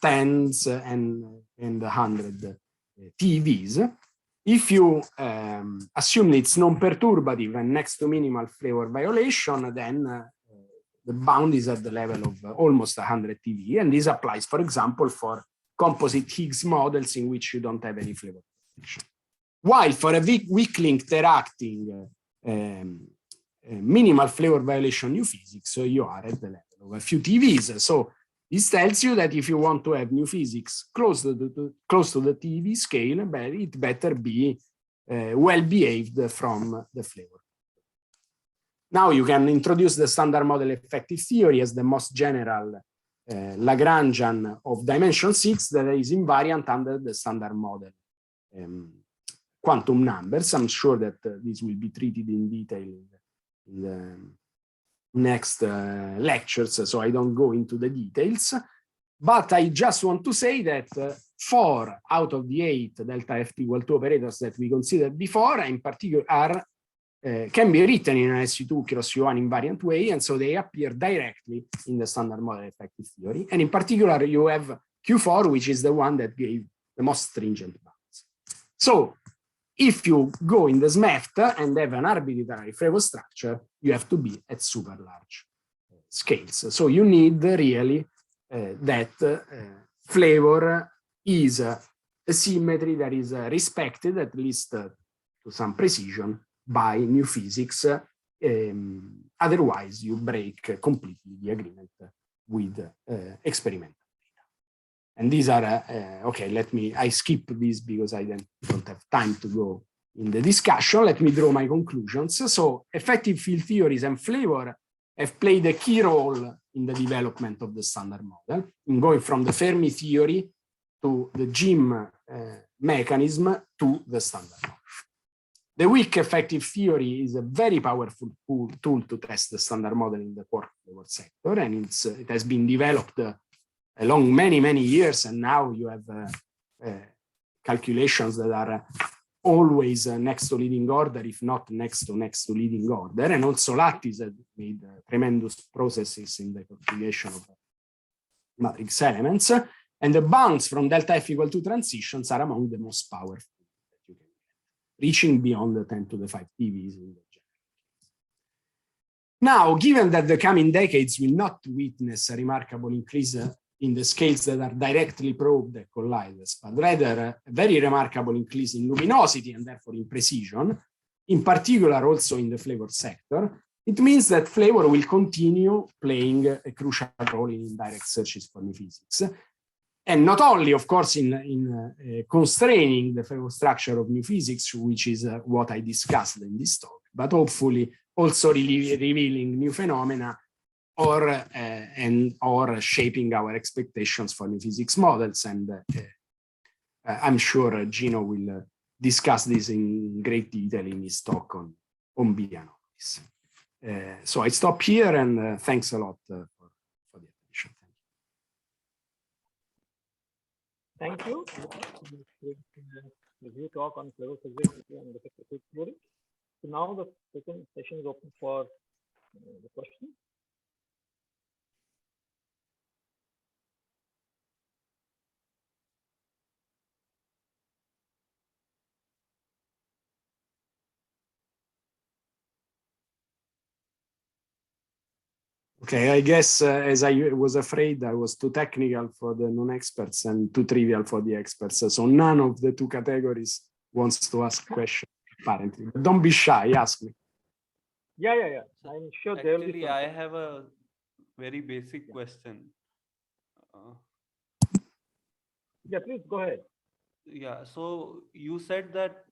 tens and 100 TVs. If you assume it's non-perturbative and next to minimal flavor violation, then the bound is at the level of almost 100 TV, and this applies, for example, for composite Higgs models in which you don't have any flavor protection. While for a weakly interacting minimal flavor violation new physics, so you are at the level of a few TVs. So this tells you that if you want to have new physics close to the TV scale, it better be well behaved from the flavor. Now you can introduce the standard model effective theory as the most general Lagrangian of dimension 6 that is invariant under the standard model quantum numbers. I'm sure that this will be treated in detail in the next lectures, so I don't go into the details. But I just want to say that 4 out of the 8 delta Ft equal 2 operators that we considered before, in particular, can be written in an SU2 cross U1 invariant way, and so they appear directly in the standard model effective theory. And in particular, you have Q4, which is the one that gave the most stringent bounds. So if you go in the SMEFT and have an arbitrary flavor structure, you have to be at super large scales. So you need really that flavor is a symmetry that is respected, at least to some precision, by new physics. Otherwise, you break completely the agreement with experimental data. And these are, okay, I skip this because I don't have time to go in the discussion. Let me draw my conclusions. So effective field theories and flavor have played a key role in the development of the standard model, in going from the Fermi theory to the Ckm mechanism to the standard model. The weak effective theory is a very powerful tool to test the standard model in the quark flavor sector, and it has been developed along many, many years, and now you have calculations that are always next to leading order, if not next to leading order, and also lattice has made tremendous processes in the calculation of matrix elements, and the bounds from delta F equal to transitions are among the most powerful, reaching beyond the 10 to the 5 TVs in the general case. Now, given that the coming decades will not witness a remarkable increase in the scales that are directly probed at colliders, but rather a very remarkable increase in luminosity and therefore in precision, in particular also in the flavor sector, it means that flavor will continue playing a crucial role in indirect searches for new physics. And not only, of course, in constraining the flavor structure of new physics, which is what I discussed in this talk, but hopefully also revealing new phenomena or shaping our expectations for new physics models. And I'm sure Gino will discuss this in great detail in his talk on B anomalies. So I stop here, and thanks a lot for the attention. Thank you. Review talk on flavor physics and effective theory. So now the second session is open for the question. Okay, I guess as I was afraid, I was too technical for the non-experts and too trivial for the experts. So none of the two categories wants to ask questions, apparently. But don't be shy, ask me. Yeah. I'm sure there will be. Actually, I have a very basic question. Yeah, please go ahead. Yeah, so you said that,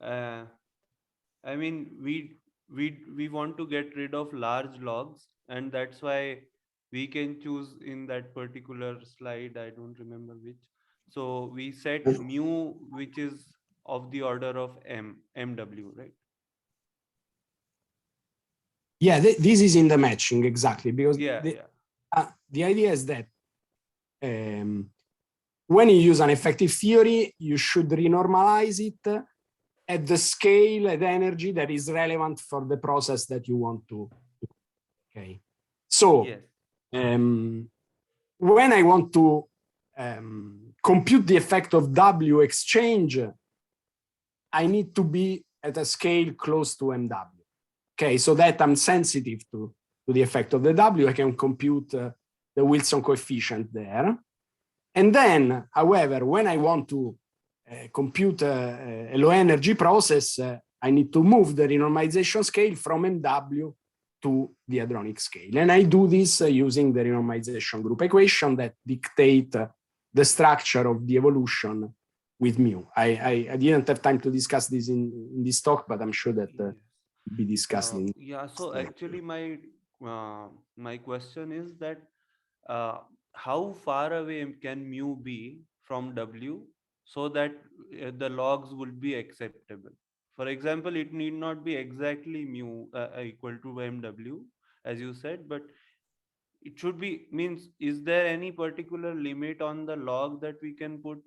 I mean, we want to get rid of large logs, and that's why we can choose in that particular slide, I don't remember which. So we set mu, which is of the order of MW, right? Yeah, this is in the matching, exactly, because the idea is that when you use an effective theory, you should renormalize it at the scale and energy that is relevant for the process that you want to do. Okay. So when I want to compute the effect of W exchange, I need to be at a scale close to MW. Okay, so that I'm sensitive to the effect of the W, I can compute the Wilson coefficient there. And then, however, when I want to compute a low energy process, I need to move the renormalization scale from MW to the hadronic scale. And I do this using the renormalization group equation that dictate the structure of the evolution with mu. I didn't have time to discuss this in this talk, but I'm sure that will be discussed in. Yeah, so actually my question is that how far away can mu be from W so that the logs would be acceptable? For example, it need not be exactly mu equal to MW, as you said, but it should be, means, is there any particular limit on the log that we can put,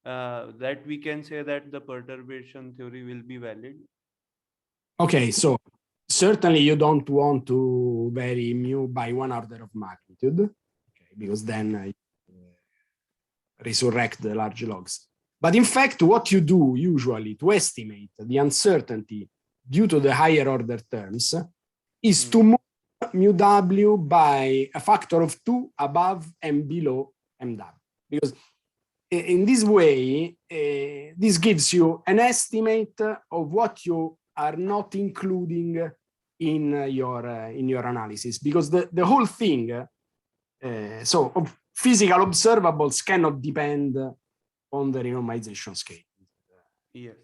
that we can say that the perturbation theory will be valid? Okay, so certainly you don't want to vary mu by 1 order of magnitude, okay, because then resurrect the large logs. But in fact, what you do usually to estimate the uncertainty due to the higher order terms is to move mu W by a factor of 2 above and below MW. Because in this way, this gives you an estimate of what you are not including in your analysis. Because the whole thing, so physical observables cannot depend on the renormalization scale. Yes.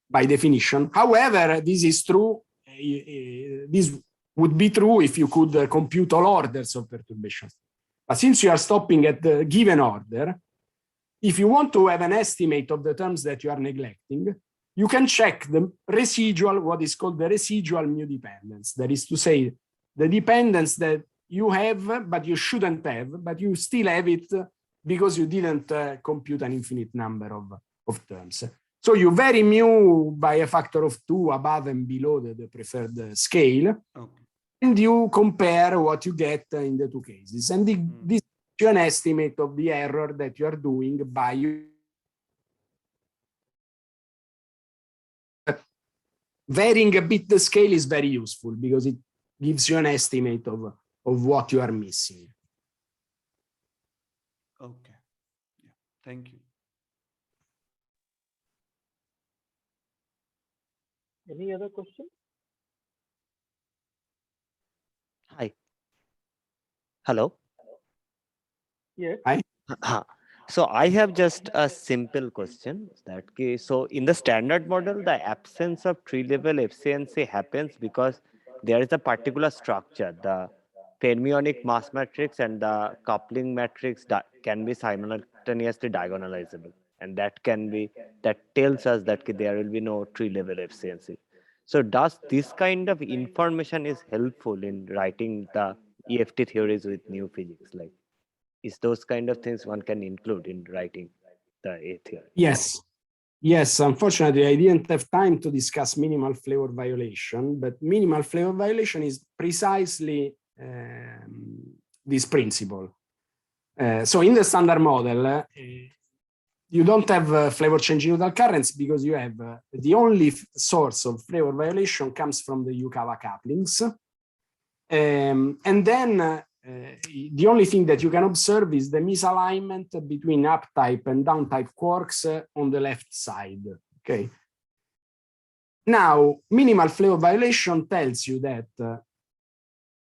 By definition. However, this is true. This would be true if you could compute all orders of perturbations. But since you are stopping at the given order, if you want to have an estimate of the terms that you are neglecting, you can check the residual, what is called the residual mu dependence. That is to say, the dependence that you have, but you shouldn't have, but you still have it because you didn't compute an infinite number of terms. So you vary mu by a factor of 2 above and below the preferred scale. Okay. And you compare what you get in the two cases. And this gives you an estimate of the error that you are doing by varying a bit the scale is very useful because it gives you an estimate of what you are missing. Okay. Yeah. Thank you. Any other question? Hi. Hello. Yes. Hi. So I have just a simple question that so in the standard model, the absence of tree-level efficiency happens because there is a particular structure, the fermionic mass matrix and the coupling matrix that can be simultaneously diagonalizable, and that tells us that there will be no tree-level efficiency. So does this kind of information is helpful in writing the EFT theories with new physics, like? Is those kind of things one can include in writing the A theory? Yes. Yes, unfortunately, I didn't have time to discuss minimal flavor violation, but minimal flavor violation is precisely this principle. So in the standard model, you don't have flavor changing nodal currents because you have the only source of flavor violation comes from the Yukawa couplings. And then the only thing that you can observe is the misalignment between up-type and down-type quarks on the left side, okay? Now, minimal flavor violation tells you that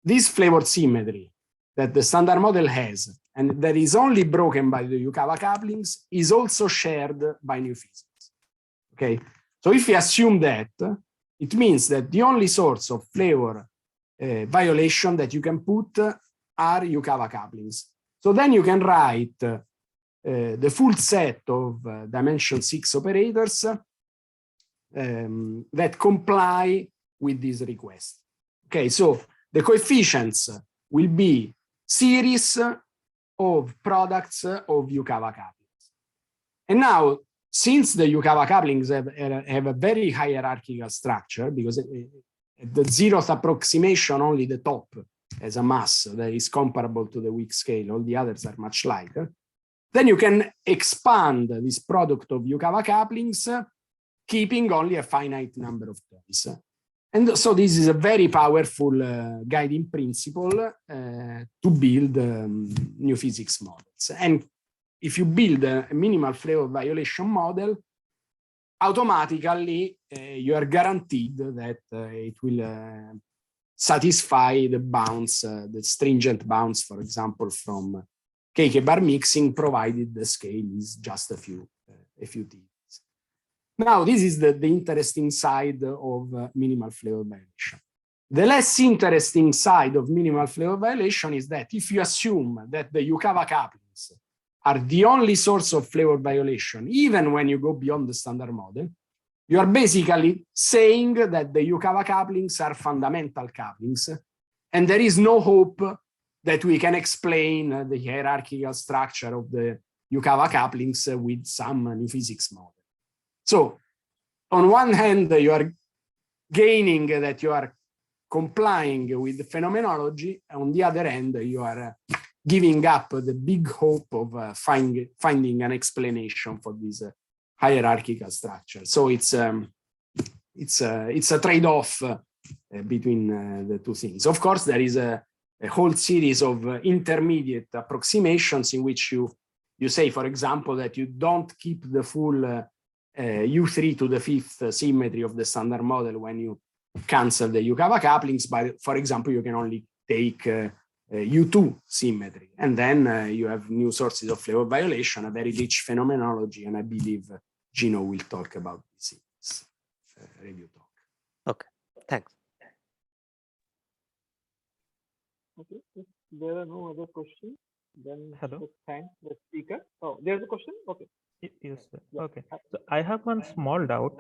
this flavor symmetry that the standard model has, and that is only broken by the Yukawa couplings, is also shared by new physics, okay? So if you assume that, it means that the only source of flavor violation that you can put are Yukawa couplings. So then you can write the full set of dimension 6 operators that comply with this request. Okay, so the coefficients will be series of products of Yukawa couplings. And now, since the Yukawa couplings have a very hierarchical structure, because at the zeroth approximation, only the top as a mass that is comparable to the weak scale, all the others are much lighter, then you can expand this product of Yukawa couplings, keeping only a finite number of terms. And so this is a very powerful guiding principle to build new physics models. And if you build a minimal flavor violation model, automatically you are guaranteed that it will satisfy the bounds, the stringent bounds, for example, from K-bar mixing, provided the scale is just a few T's. Now, this is the interesting side of minimal flavor violation. The less interesting side of minimal flavor violation is that if you assume that the Yukawa couplings are the only source of flavor violation, even when you go beyond the standard model, you are basically saying that the Yukawa couplings are fundamental couplings, and there is no hope that we can explain the hierarchical structure of the Yukawa couplings with some new physics model. So, on one hand, you are gaining that you are complying with the phenomenology, and on the other hand, you are giving up the big hope of finding an explanation for this hierarchical structure. So it's a trade-off between the two things. Of course, there is a whole series of intermediate approximations in which you say, for example, that you don't keep the full U3 to the 5th symmetry of the standard model when you cancel the Yukawa couplings, but for example, you can only take U2 symmetry, and then you have new sources of flavor violation, a very rich phenomenology, and I believe Gino will talk about this in this review talk. Okay, thanks. Okay, if there are no other questions, then Hello. let's thank the speaker. Oh, there's a question? Okay. Yes, sir. Yeah. Okay. So I have one small doubt.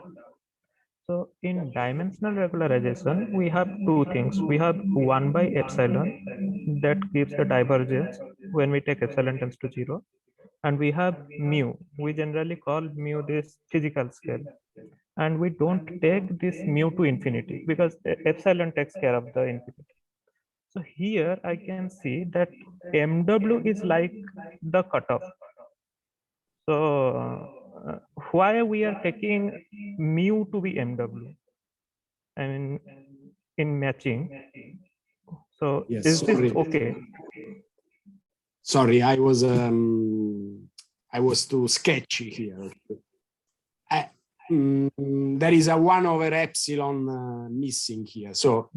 So in dimensional regularization, we have two things. We have 1 by epsilon that gives the divergence when we take epsilon tends to 0. And we have mu. We generally call mu this physical scale. And we don't take this mu to infinity because epsilon takes care of the infinity. So here I can see that MW is like the cutoff. So why we are taking mu to be MW? I mean, in matching, So Yes, is this sorry. okay? Sorry, I was too sketchy here. There is a 1 over epsilon missing here. So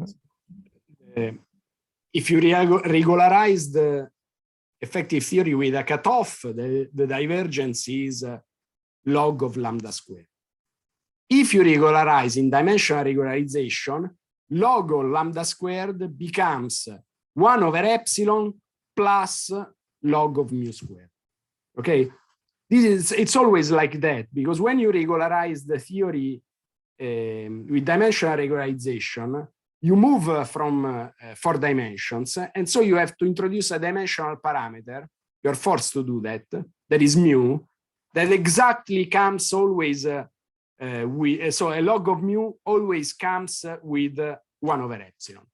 if you regularize the effective theory with a cutoff, the divergence is log of lambda squared. If you regularize in dimensional regularization, log of lambda squared becomes 1 over epsilon plus log of mu squared. Okay, it's always like that, because when you regularize the theory with dimensional regularization, you move from 4 dimensions, and so you have to introduce a dimensional parameter. You're forced to do that. That is mu, that exactly comes always so a log of mu always comes with 1 over epsilon.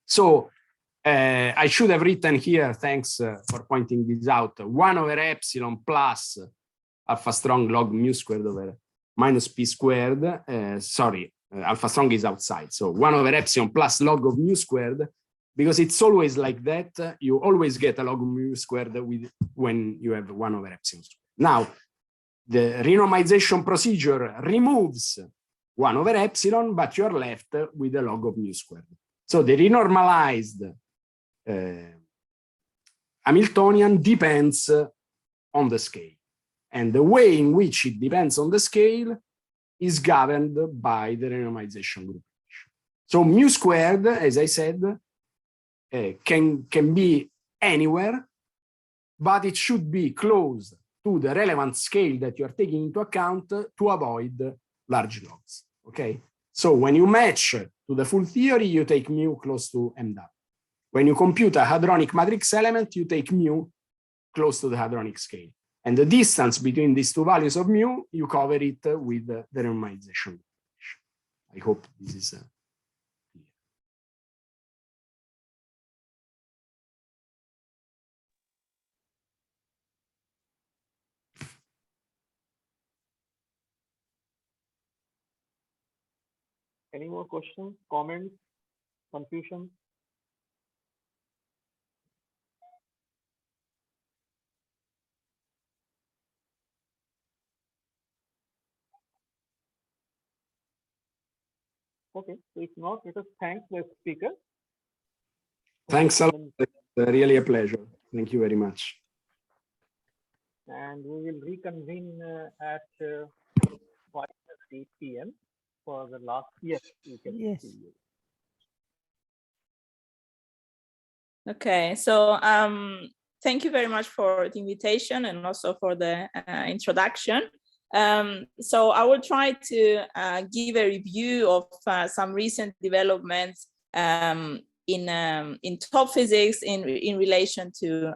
So I should have written here, thanks for pointing this out, 1 over epsilon plus alpha strong log mu squared over minus p squared. Sorry, alpha strong is outside. So 1 over epsilon plus log of mu squared, because it's always like that. You always get a log of mu squared when you have 1 over epsilon squared. Now, the renormalization procedure removes 1 over epsilon, but you're left with a log of mu squared. So the renormalized Hamiltonian depends on the scale. And the way in which it depends on the scale is governed by the renormalization group. So mu squared, as I said, can be anywhere, but it should be close to the relevant scale that you are taking into account to avoid large logs. Okay, so when you match to the full theory, you take mu close to mw. When you compute a hadronic matrix element, you take mu close to the hadronic scale. And the distance between these two values of mu, you cover it with the renormalization. I hope this is clear. Any more questions, comments, confusion? Okay, so if not, let us thank the speaker. Thanks a lot. It's really a pleasure. Thank you very much. And we will reconvene at 5:30 p.m. for the last year. Yes. Okay, so thank you very much for the invitation and also for the introduction. So I will try to give a review of some recent developments in top physics in relation to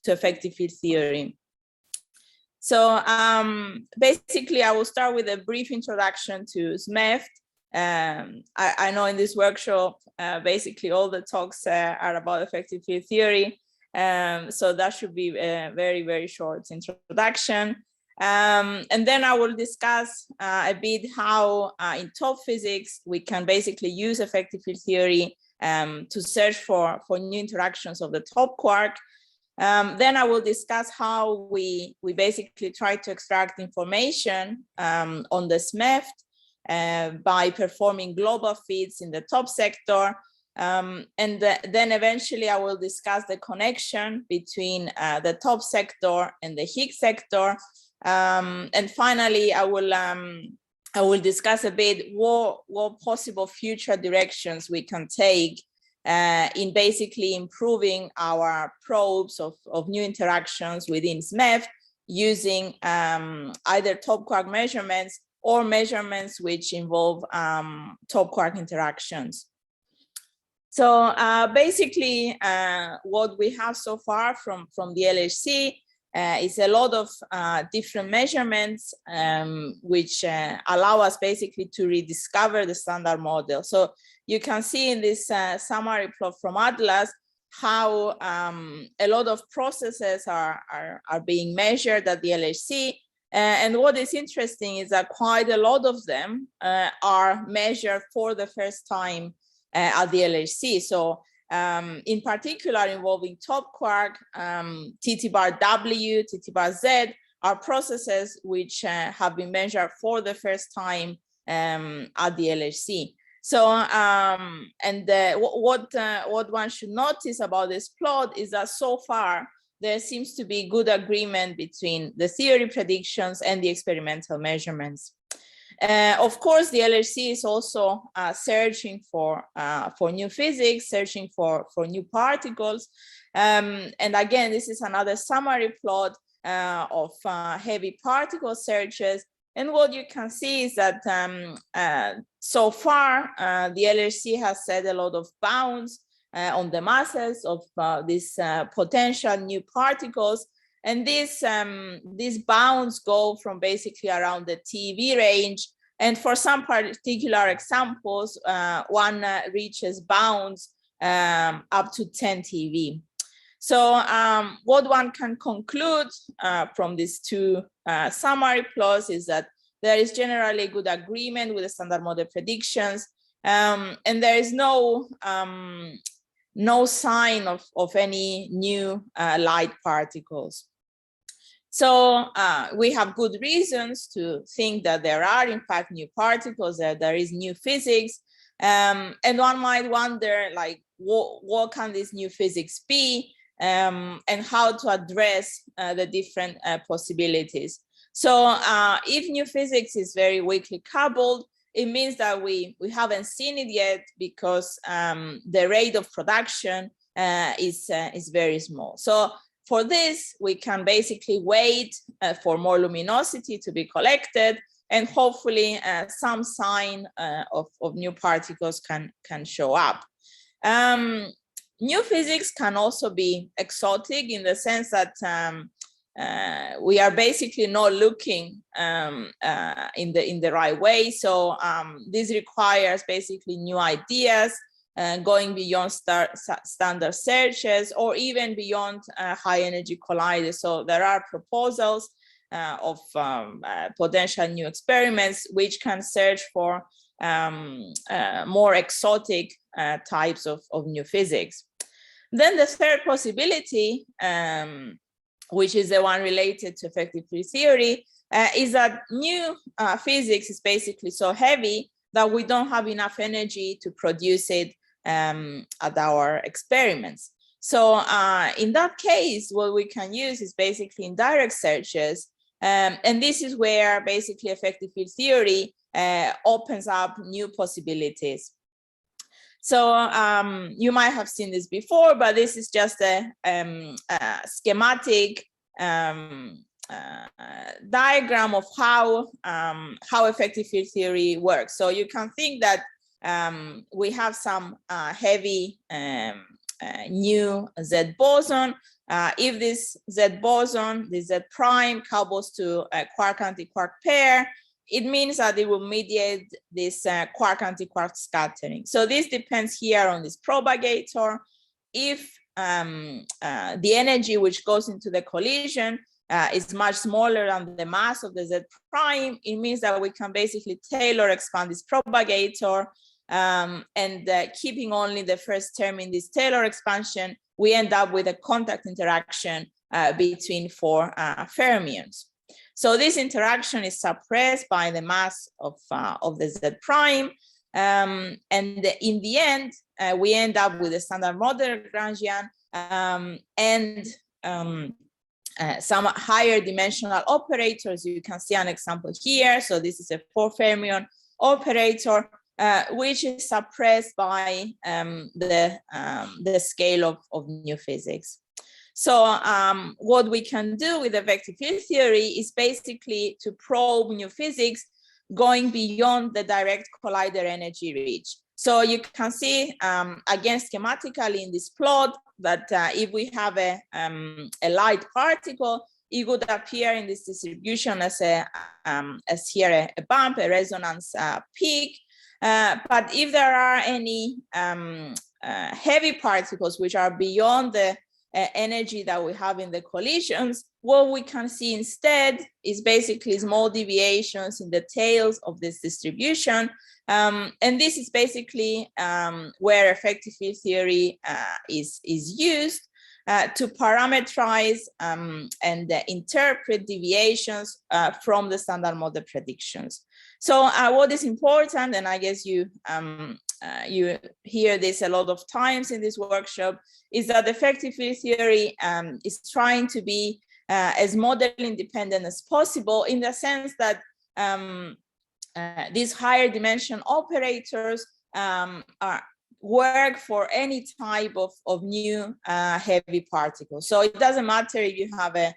effective field theory. So basically, I will start with a brief introduction to SMEFT. I know in this workshop, basically all the talks are about effective field theory. So that should be a very, very short introduction. And then I will discuss a bit how in top physics, we can basically use effective field theory to search for new interactions of the top quark. Then I will discuss how we basically try to extract information on the SMEFT by performing global feeds in the top sector. And then eventually I will discuss the connection between the top sector and the Higgs sector. And finally, I will discuss a bit what possible future directions we can take in basically improving our probes of new interactions within SMEFT using either top quark measurements or measurements which involve top quark interactions. So basically what we have so far from the LHC is a lot of different measurements which allow us basically to rediscover the standard model. So you can see in this summary plot from Atlas how a lot of processes are being measured at the LHC. And what is interesting is that quite a lot of them are measured for the first time at the LHC. So in particular involving top quark, TT bar W, TT bar Z are processes which have been measured for the first time at the LHC. So what one should notice about this plot is that so far there seems to be good agreement between the theory predictions and the experimental measurements. Of course, the LHC is also searching for new physics, searching for new particles. And again, this is another summary plot of heavy particle searches. And what you can see is that so far, the LHC has set a lot of bounds on the masses of these potential new particles. And these bounds go from basically around the TeV range. And for some particular examples, one reaches bounds up to 10 TeV. So what one can conclude from these two summary plots is that there is generally good agreement with the standard model predictions, and there is no sign of any new light particles. So we have good reasons to think that there are in fact new particles, that there is new physics, and one might wonder, like, what can this new physics be? And how to address the different possibilities. So if new physics is very weakly coupled, it means that we haven't seen it yet because the rate of production is very small. So for this, we can basically wait for more luminosity to be collected, and hopefully some sign of new particles can show up. New physics can also be exotic in the sense that we are basically not looking in the right way. So this requires basically new ideas, going beyond standard searches or even beyond high energy colliders. So there are proposals of potential new experiments which can search for more exotic types of new physics. Then the third possibility, which is the one related to effective field theory, is that new physics is basically so heavy that we don't have enough energy to produce it at our experiments. So in that case, what we can use is basically indirect searches. And this is where basically effective field theory opens up new possibilities. So you might have seen this before, but this is just a schematic diagram of how effective field theory works. So you can think that we have some heavy new Z boson. If this Z boson, this Z prime, coupled to a quark anti-quark pair, it means that it will mediate this quark anti-quark scattering. So this depends here on this propagator. If the energy which goes into the collision is much smaller than the mass of the Z prime, it means that we can basically Taylor expand this propagator, and keeping only the first term in this Taylor expansion, we end up with a contact interaction between four fermions. So this interaction is suppressed by the mass of the Z prime. And in the end, we end up with a standard model Lagrangian and some higher dimensional operators. You can see an example here. So this is a 4 fermion operator, which is suppressed by the scale of new physics. So what we can do with effective field theory is basically to probe new physics going beyond the direct collider energy reach. So you can see, again, schematically in this plot, that if we have a light particle, it would appear in this distribution as here a bump, a resonance peak. But if there are any heavy particles which are beyond the energy that we have in the collisions, what we can see instead is basically small deviations in the tails of this distribution. And this is basically where effective field theory is used to parameterize and interpret deviations from the standard model predictions. So what is important, and I guess you hear this a lot of times in this workshop, is that effective field theory is trying to be as model independent as possible, in the sense that these higher dimension operators work for any type of new heavy particle. So it doesn't matter if you have a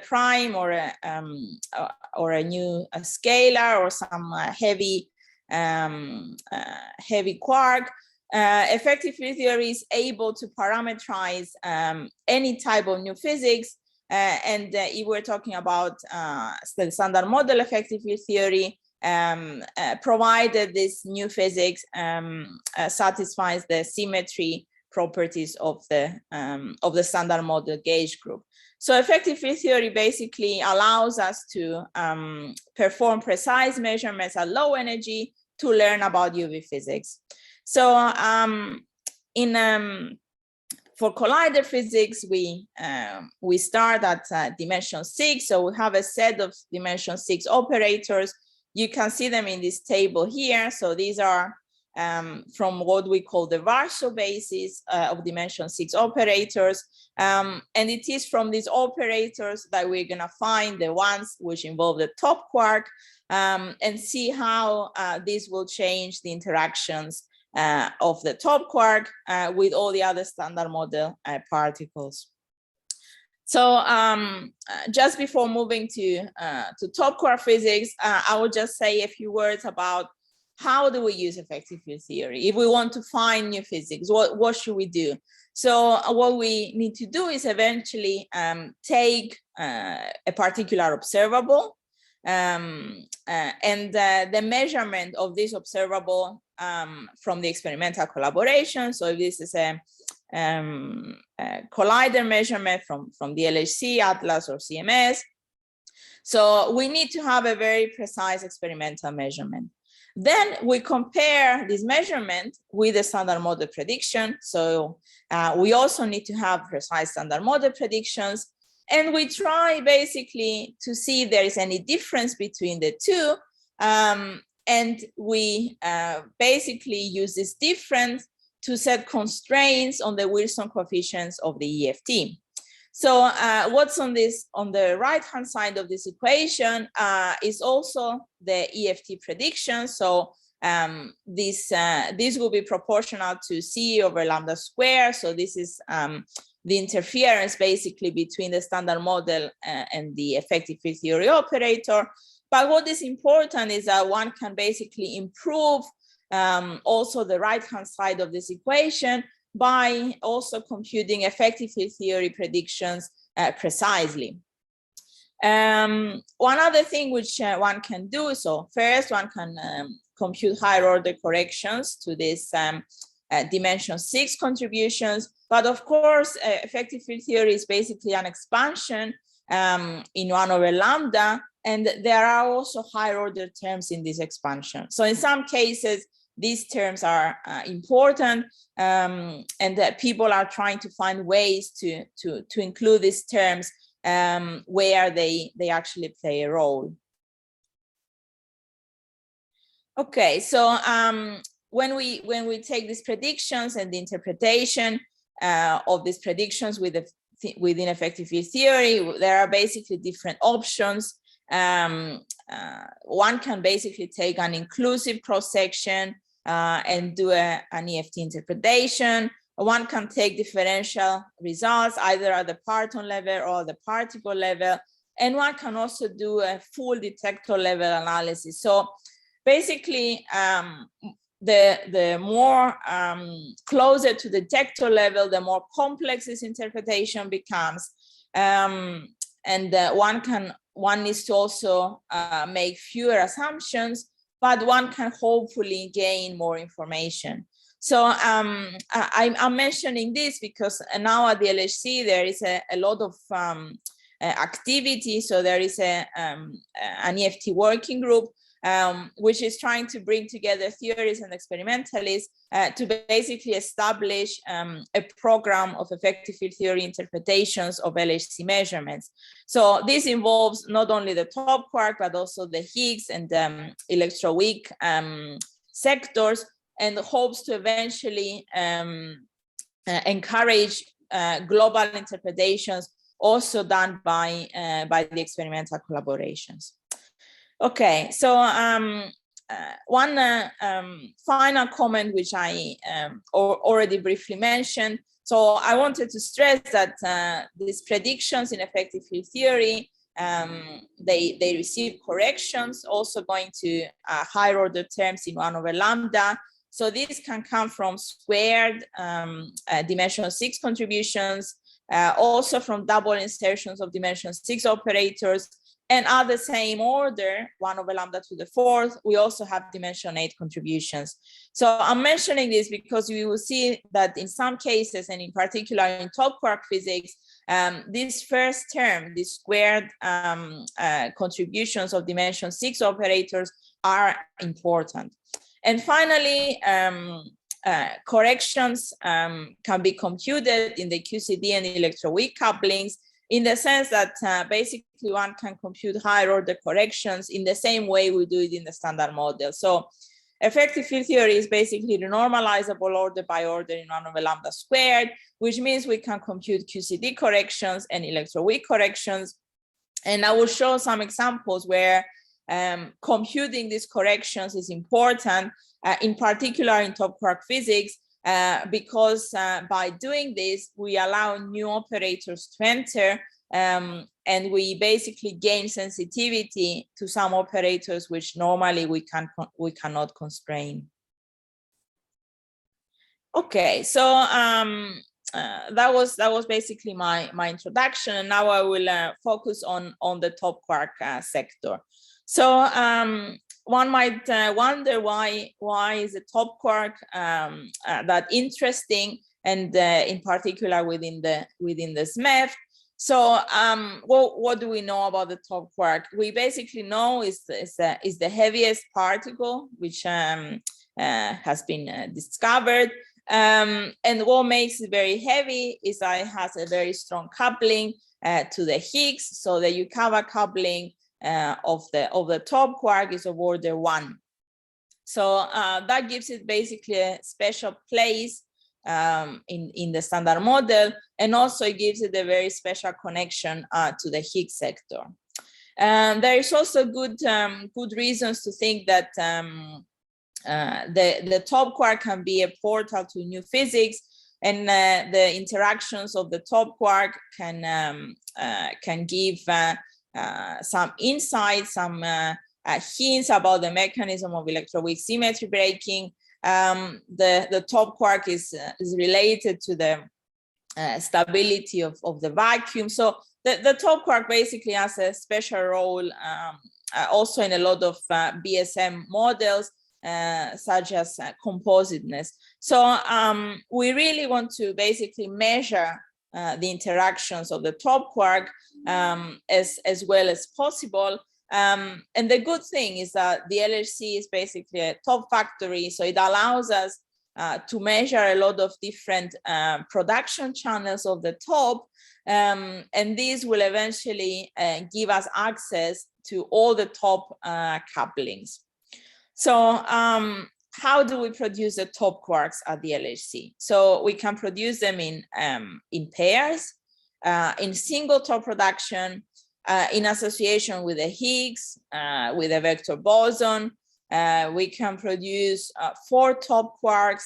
prime or a new scalar or some heavy quark. Effective field theory is able to parameterize any type of new physics. And if we're talking about the standard model effective field theory, provided this new physics satisfies the symmetry properties of the standard model gauge group. So effective field theory basically allows us to perform precise measurements at low energy to learn about UV physics. So for collider physics, we start at dimension 6. So we have a set of dimension 6 operators. You can see them in this table here. So these are from what we call the Warsaw basis of dimension 6 operators. And it is from these operators that we're going to find the ones which involve the top quark and see how this will change the interactions of the top quark with all the other standard model particles. So just before moving to top quark physics, I will just say a few words about how do we use effective field theory. If we want to find new physics, what should we do? So what we need to do is eventually take a particular observable and the measurement of this observable from the experimental collaboration. So if this is a collider measurement from the LHC, Atlas, or CMS. So we need to have a very precise experimental measurement. Then we compare this measurement with the standard model prediction. So we also need to have precise standard model predictions. And we try basically to see if there is any difference between the two. And we basically use this difference to set constraints on the Wilson coefficients of the EFT. So what's on the right-hand side of this equation is also the EFT prediction. So this will be proportional to C over lambda square. So this is the interference basically between the standard model and the effective field theory operator. But what is important is that one can basically improve also the right-hand side of this equation by also computing effective field theory predictions precisely. One other thing which one can do, so first one can compute higher order corrections to this dimension 6 contributions. But of course, effective field theory is basically an expansion in 1 over lambda, and there are also higher order terms in this expansion. So in some cases, these terms are important, and people are trying to find ways to include these terms where they actually play a role. Okay, so when we take these predictions and the interpretation of these predictions within effective field theory, there are basically different options. One can basically take an inclusive cross-section and do an EFT interpretation. One can take differential results either at the parton level or the particle level, and one can also do a full detector level analysis. So basically, the more closer to the detector level, the more complex this interpretation becomes, and one needs to also make fewer assumptions, but one can hopefully gain more information. So I'm mentioning this because now at the LHC there is a lot of activity. So there is an EFT working group which is trying to bring together theorists and experimentalists to basically establish a program of effective field theory interpretations of LHC measurements. So this involves not only the top quark, but also the Higgs and electroweak sectors, and hopes to eventually encourage global interpretations also done by the experimental collaborations. Okay, so one final comment which I already briefly mentioned. So I wanted to stress that these predictions in effective field theory, they receive corrections, also going to higher order terms in 1 over lambda. So this can come from squared dimension 6 contributions, also from double insertions of dimension 6 operators, and at the same order, 1 over lambda to the 4th, we also have dimension 8 contributions. So I'm mentioning this because we will see that in some cases, and in particular in top quark physics, this first term, the squared contributions of dimension 6 operators are important. And finally, corrections can be computed in the QCD and electroweak couplings, in the sense that basically one can compute higher order corrections in the same way we do it in the standard model. So effective field theory is basically the normalizable order by order in 1 over lambda squared, which means we can compute QCD corrections and electroweak corrections. And I will show some examples where computing these corrections is important, in particular in top quark physics, because by doing this, we allow new operators to enter, and we basically gain sensitivity to some operators which normally we cannot constrain. Okay, so that was basically my introduction, and now I will focus on the top quark sector. So one might wonder why is the top quark that interesting, and in particular within the SMEF. So what do we know about the top quark? We basically know is the heaviest particle which has been discovered, and what makes it very heavy is that it has a very strong coupling to the Higgs. So the Yukawa coupling of the top quark is of order 1. So that gives it basically a special place in the standard model, and also it gives it a very special connection to the Higgs sector. There is also good reasons to think that the top quark can be a portal to new physics, and the interactions of the top quark can give some insights, some hints about the mechanism of electroweak symmetry breaking. The top quark is related to the stability of the vacuum. So the top quark basically has a special role also in a lot of BSM models, such as compositeness. So we really want to basically measure the interactions of the top quark as well as possible. And the good thing is that the LHC is basically a top factory, so it allows us to measure a lot of different production channels of the top, and these will eventually give us access to all the top couplings. So how do we produce the top quarks at the LHC? So we can produce them in pairs, in single top production, in association with a Higgs, with a vector boson. We can produce 4 top quarks,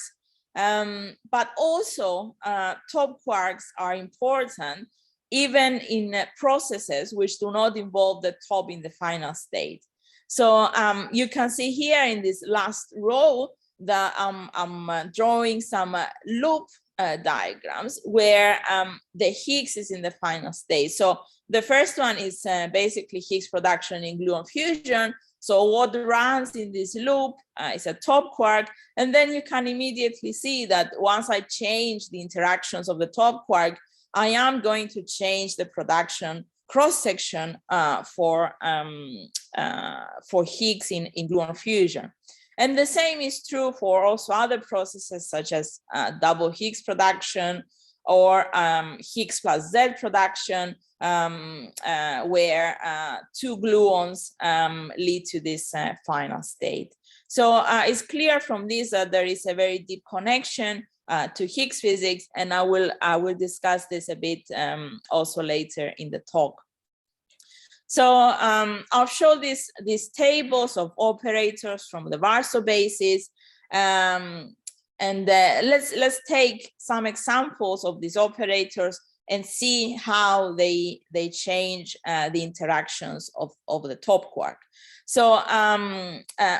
but also top quarks are important even in processes which do not involve the top in the final state. So you can see here in this last row that I'm drawing some loop diagrams where the Higgs is in the final state. So the first one is basically Higgs production in gluon fusion, So what runs in this loop is a top quark, and then you can immediately see that once I change the interactions of the top quark, I am going to change the production cross-section for Higgs in gluon fusion. And the same is true for also other processes such as double Higgs production or Higgs plus Z production, where two gluons lead to this final state. So it's clear from this that there is a very deep connection to Higgs physics, and I will discuss this a bit also later in the talk. So I'll show these tables of operators from the Warsaw basis, and let's take some examples of these operators and see how they change the interactions of the top quark. So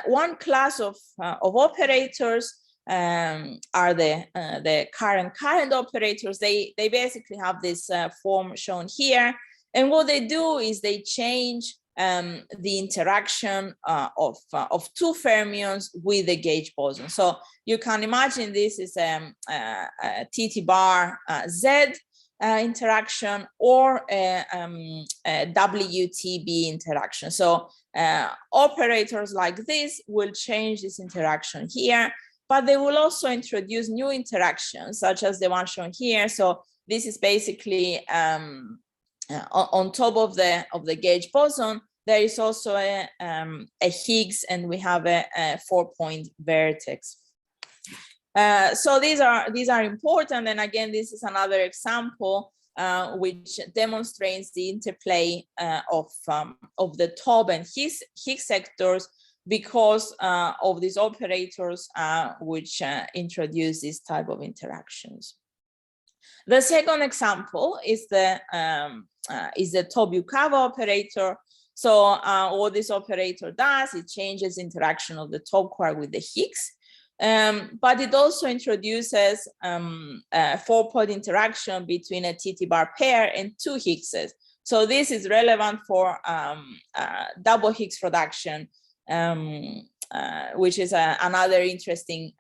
one class of operators are the current operators. They basically have this form shown here. And what they do is they change the interaction of two fermions with the gauge boson. So you can imagine this is a TT bar Z interaction or a WTB interaction. So operators like this will change this interaction here, but they will also introduce new interactions such as the one shown here. So this is basically on top of the gauge boson, there is also a Higgs, and we have a 4-point vertex. So these are important, and again, this is another example which demonstrates the interplay of the top and Higgs sectors because of these operators which introduce this type of interactions. The second example is the Tob-Yukawa operator. So what this operator does, it changes interaction of the top quark with the Higgs, but it also introduces a 4-point interaction between a TT bar pair and two Higgses. So this is relevant for double Higgs production, which is another interesting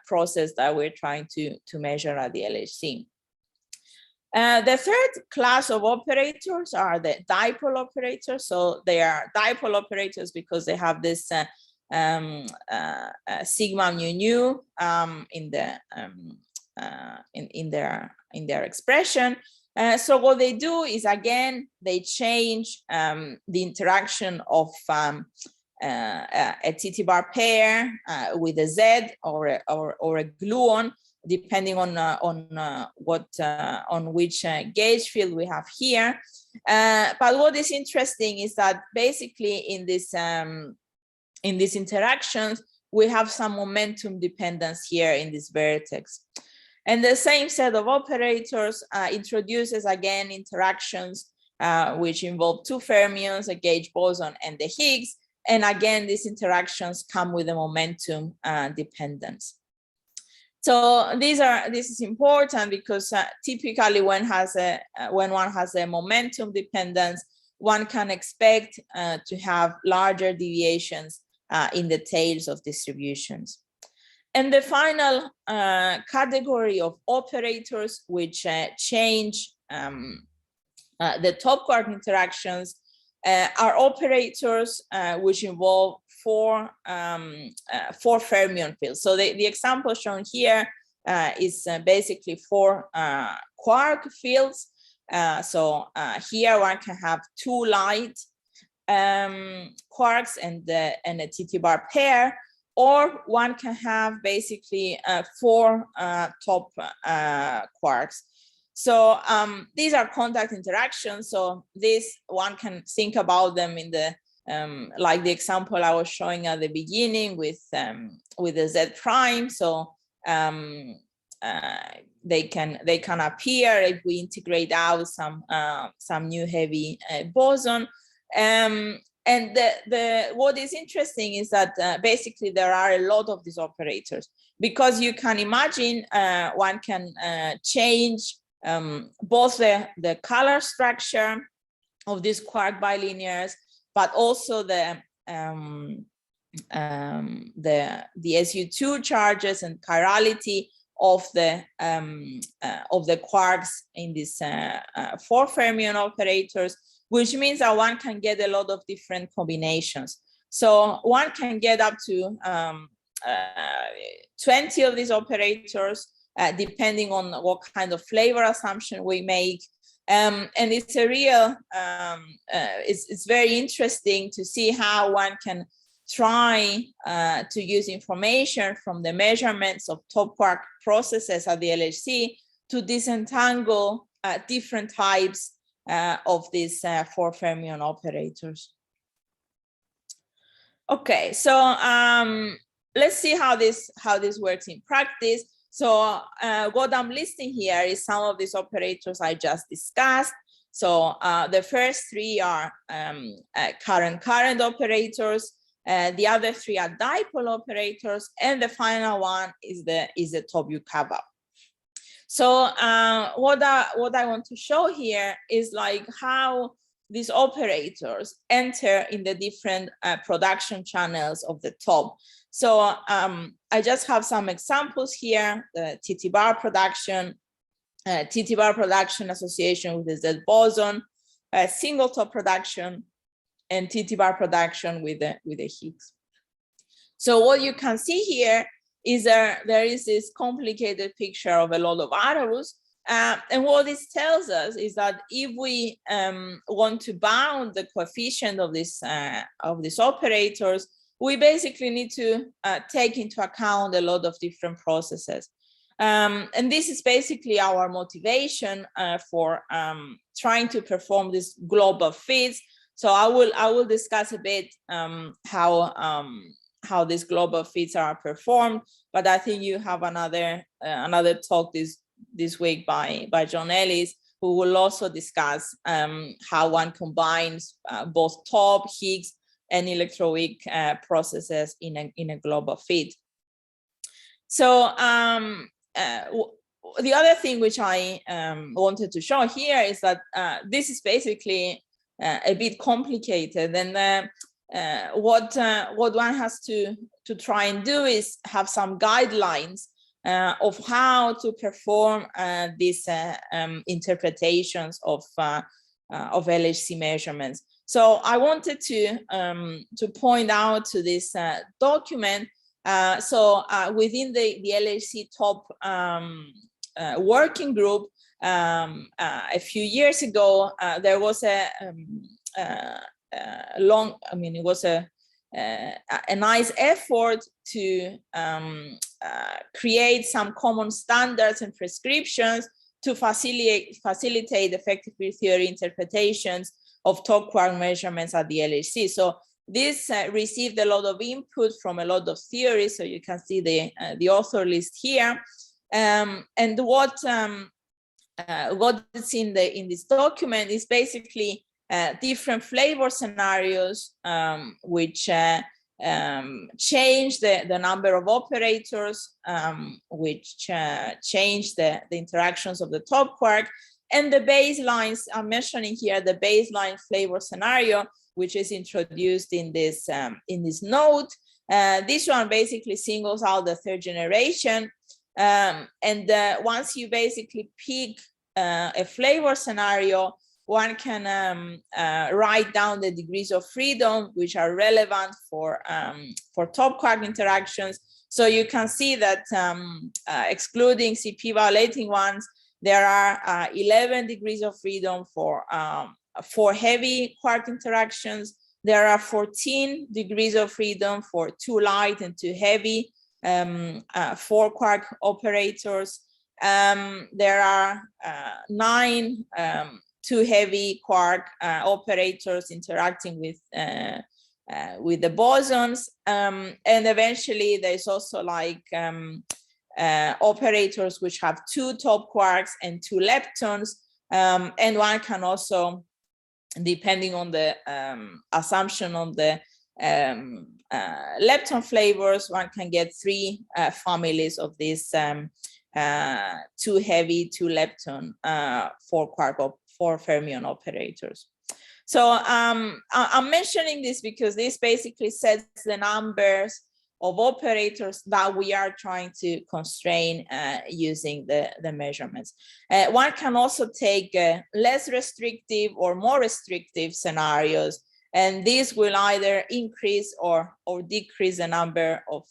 process that we're trying to measure at the LHC. The third class of operators are the dipole operators. So they are dipole operators because they have this sigma mu nu in their expression. So what they do is, again, they change the interaction of a TT bar pair with a Z or a gluon, depending on which gauge field we have here. But what is interesting is that basically in these interactions, we have some momentum dependence here in this vertex. And the same set of operators introduces, again, interactions which involve two fermions, a gauge boson, and the Higgs. And again, these interactions come with a momentum dependence. So this is important because typically when one has a momentum dependence, one can expect to have larger deviations in the tails of distributions. And the final category of operators which change the top quark interactions are operators which involve four fermion fields. So the example shown here is basically 4 quark fields. So here one can have 2 light quarks and a TT bar pair, or one can have basically 4 top quarks. So these are contact interactions. So this one can think about them in the like the example I was showing at the beginning with the Z prime. So they can appear if we integrate out some new heavy boson. And what is interesting is that basically there are a lot of these operators, because you can imagine one can change both the color structure of these quark bilinears, but also the SU2 charges and chirality of the quarks in these 4 fermion operators, which means that one can get a lot of different combinations. So one can get up to 20 of these operators, depending on what kind of flavor assumption we make. And it's a real, it's very interesting to see how one can try to use information from the measurements of top quark processes at the LHC to disentangle different types of these 4 fermion operators. Okay, so let's see how this works in practice. So what I'm listing here is some of these operators I just discussed. So the first 3 are current operators. The other 3 are dipole operators, and the final one is the top UCAVA. So what I want to show here is like how these operators enter in the different production channels of the top. So I just have some examples here: the TT bar production association with the Z boson, single top production, and TT bar production with the Higgs. So what you can see here is there is this complicated picture of a lot of arrows. And what this tells us is that if we want to bound the coefficient of these operators, we basically need to take into account a lot of different processes. And this is basically our motivation for trying to perform these global fits. So I will discuss a bit how these global fits are performed, but I think you have another talk this week by John Ellis, who will also discuss how one combines both top, Higgs, and electroweak processes in a global fit. So the other thing which I wanted to show here is that this is basically a bit complicated, and what one has to try and do is have some guidelines of how to perform these interpretations of LHC measurements. So I wanted to point out to this document. So within the LHC top working group, a few years ago, there was a nice effort to create some common standards and prescriptions to facilitate effective field theory interpretations of top quark measurements at the LHC. So this received a lot of input from a lot of theories. So you can see the author list here, and what is in this document is basically different flavor scenarios which change the number of operators, which change the interactions of the top quark, and the baselines. I'm mentioning here the baseline flavor scenario, which is introduced in this note. This one basically singles out the 3rd generation, and once you basically pick a flavor scenario, one can write down the degrees of freedom which are relevant for top quark interactions. So you can see that excluding CP violating ones, there are 11 degrees of freedom for heavy quark interactions. There are 14 degrees of freedom for 2 light and 2 heavy 4 quark operators. There are 9 2 heavy quark operators interacting with the bosons, and eventually there's also like operators which have 2 top quarks and 2 leptons, and one can also, depending on the assumption on the lepton flavors, one can get 3 families of these 2 heavy, 2 lepton 4 fermion operators. So I'm mentioning this because this basically sets the numbers of operators that we are trying to constrain using the measurements. One can also take less restrictive or more restrictive scenarios, and this will either increase or decrease the number of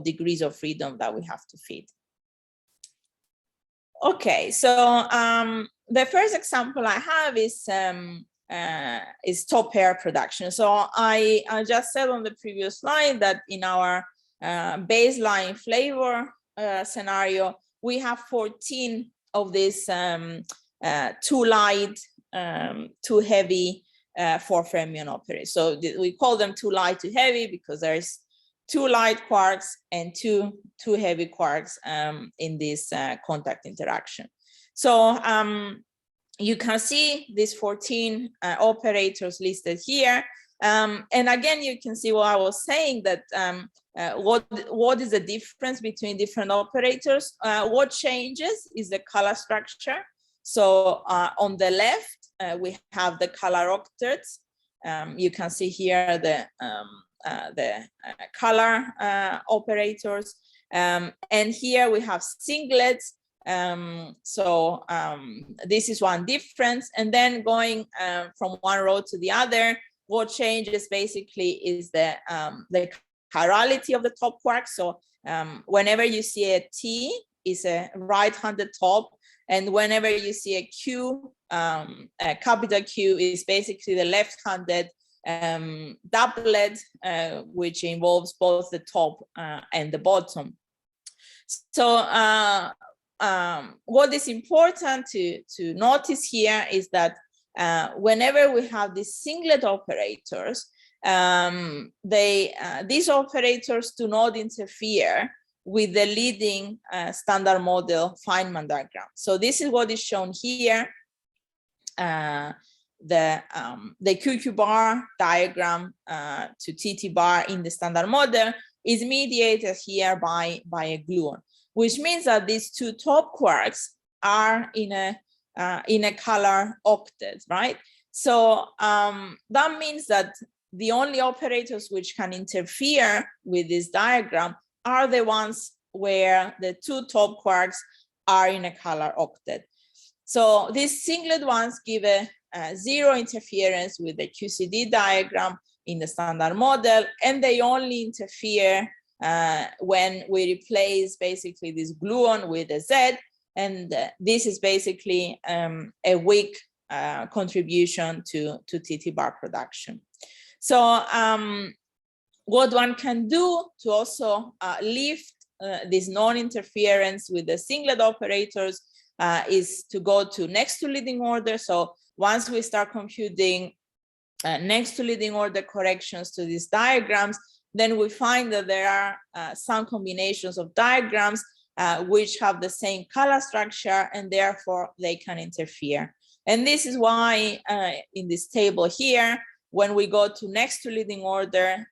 degrees of freedom that we have to fit. Okay, so the first example I have is top pair production. So I just said on the previous slide that in our baseline FLAVOUR scenario, we have 14 of these too light, too heavy 4 fermion operators. So we call them too light, too heavy because there's 2 light quarks and two heavy quarks in this contact interaction. So you can see these 14 operators listed here. And again, you can see what I was saying, that what is the difference between different operators? What changes is the color structure. So on the left, we have the color octets. You can see here the color operators. And here we have singlets. This is one difference. And then going from one row to the other, what changes basically is the chirality of the top quark. So whenever you see a T, is a right-handed top, and whenever you see a Q, a capital Q, is basically the left-handed doublet, which involves both the top and the bottom. So what is important to notice here is that whenever we have these singlet operators, these operators do not interfere with the leading standard model Feynman diagram. So this is what is shown here. The QQ bar diagram to TT bar in the standard model is mediated here by a gluon, which means that these two top quarks are in a color octet, right? So that means that the only operators which can interfere with this diagram are the ones where the two top quarks are in a color octet. So these singlet ones give a zero interference with the QCD diagram in the standard model, and they only interfere when we replace basically this gluon with a Z, and this is basically a weak contribution to TT bar production. So what one can do to also lift this non-interference with the singlet operators is to go to next to leading order. So once we start computing next to leading order corrections to these diagrams, then we find that there are some combinations of diagrams which have the same color structure, and therefore they can interfere. And this is why in this table here, when we go to next to leading order,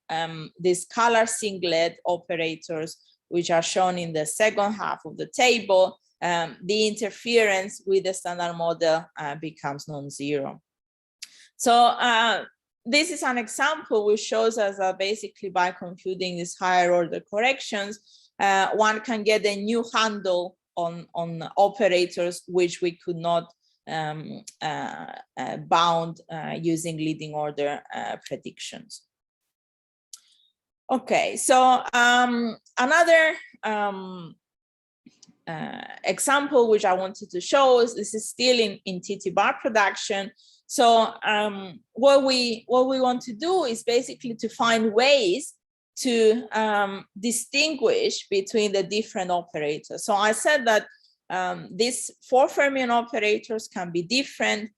these color singlet operators, which are shown in the second half of the table, the interference with the standard model becomes non-zero. So this is an example which shows us that basically by computing these higher order corrections, one can get a new handle on operators which we could not bound using leading order predictions. Okay, so another example which I wanted to show is this is still in TT bar production. So what we want to do is basically to find ways to distinguish between the different operators. So I said that these 4 fermion operators can be different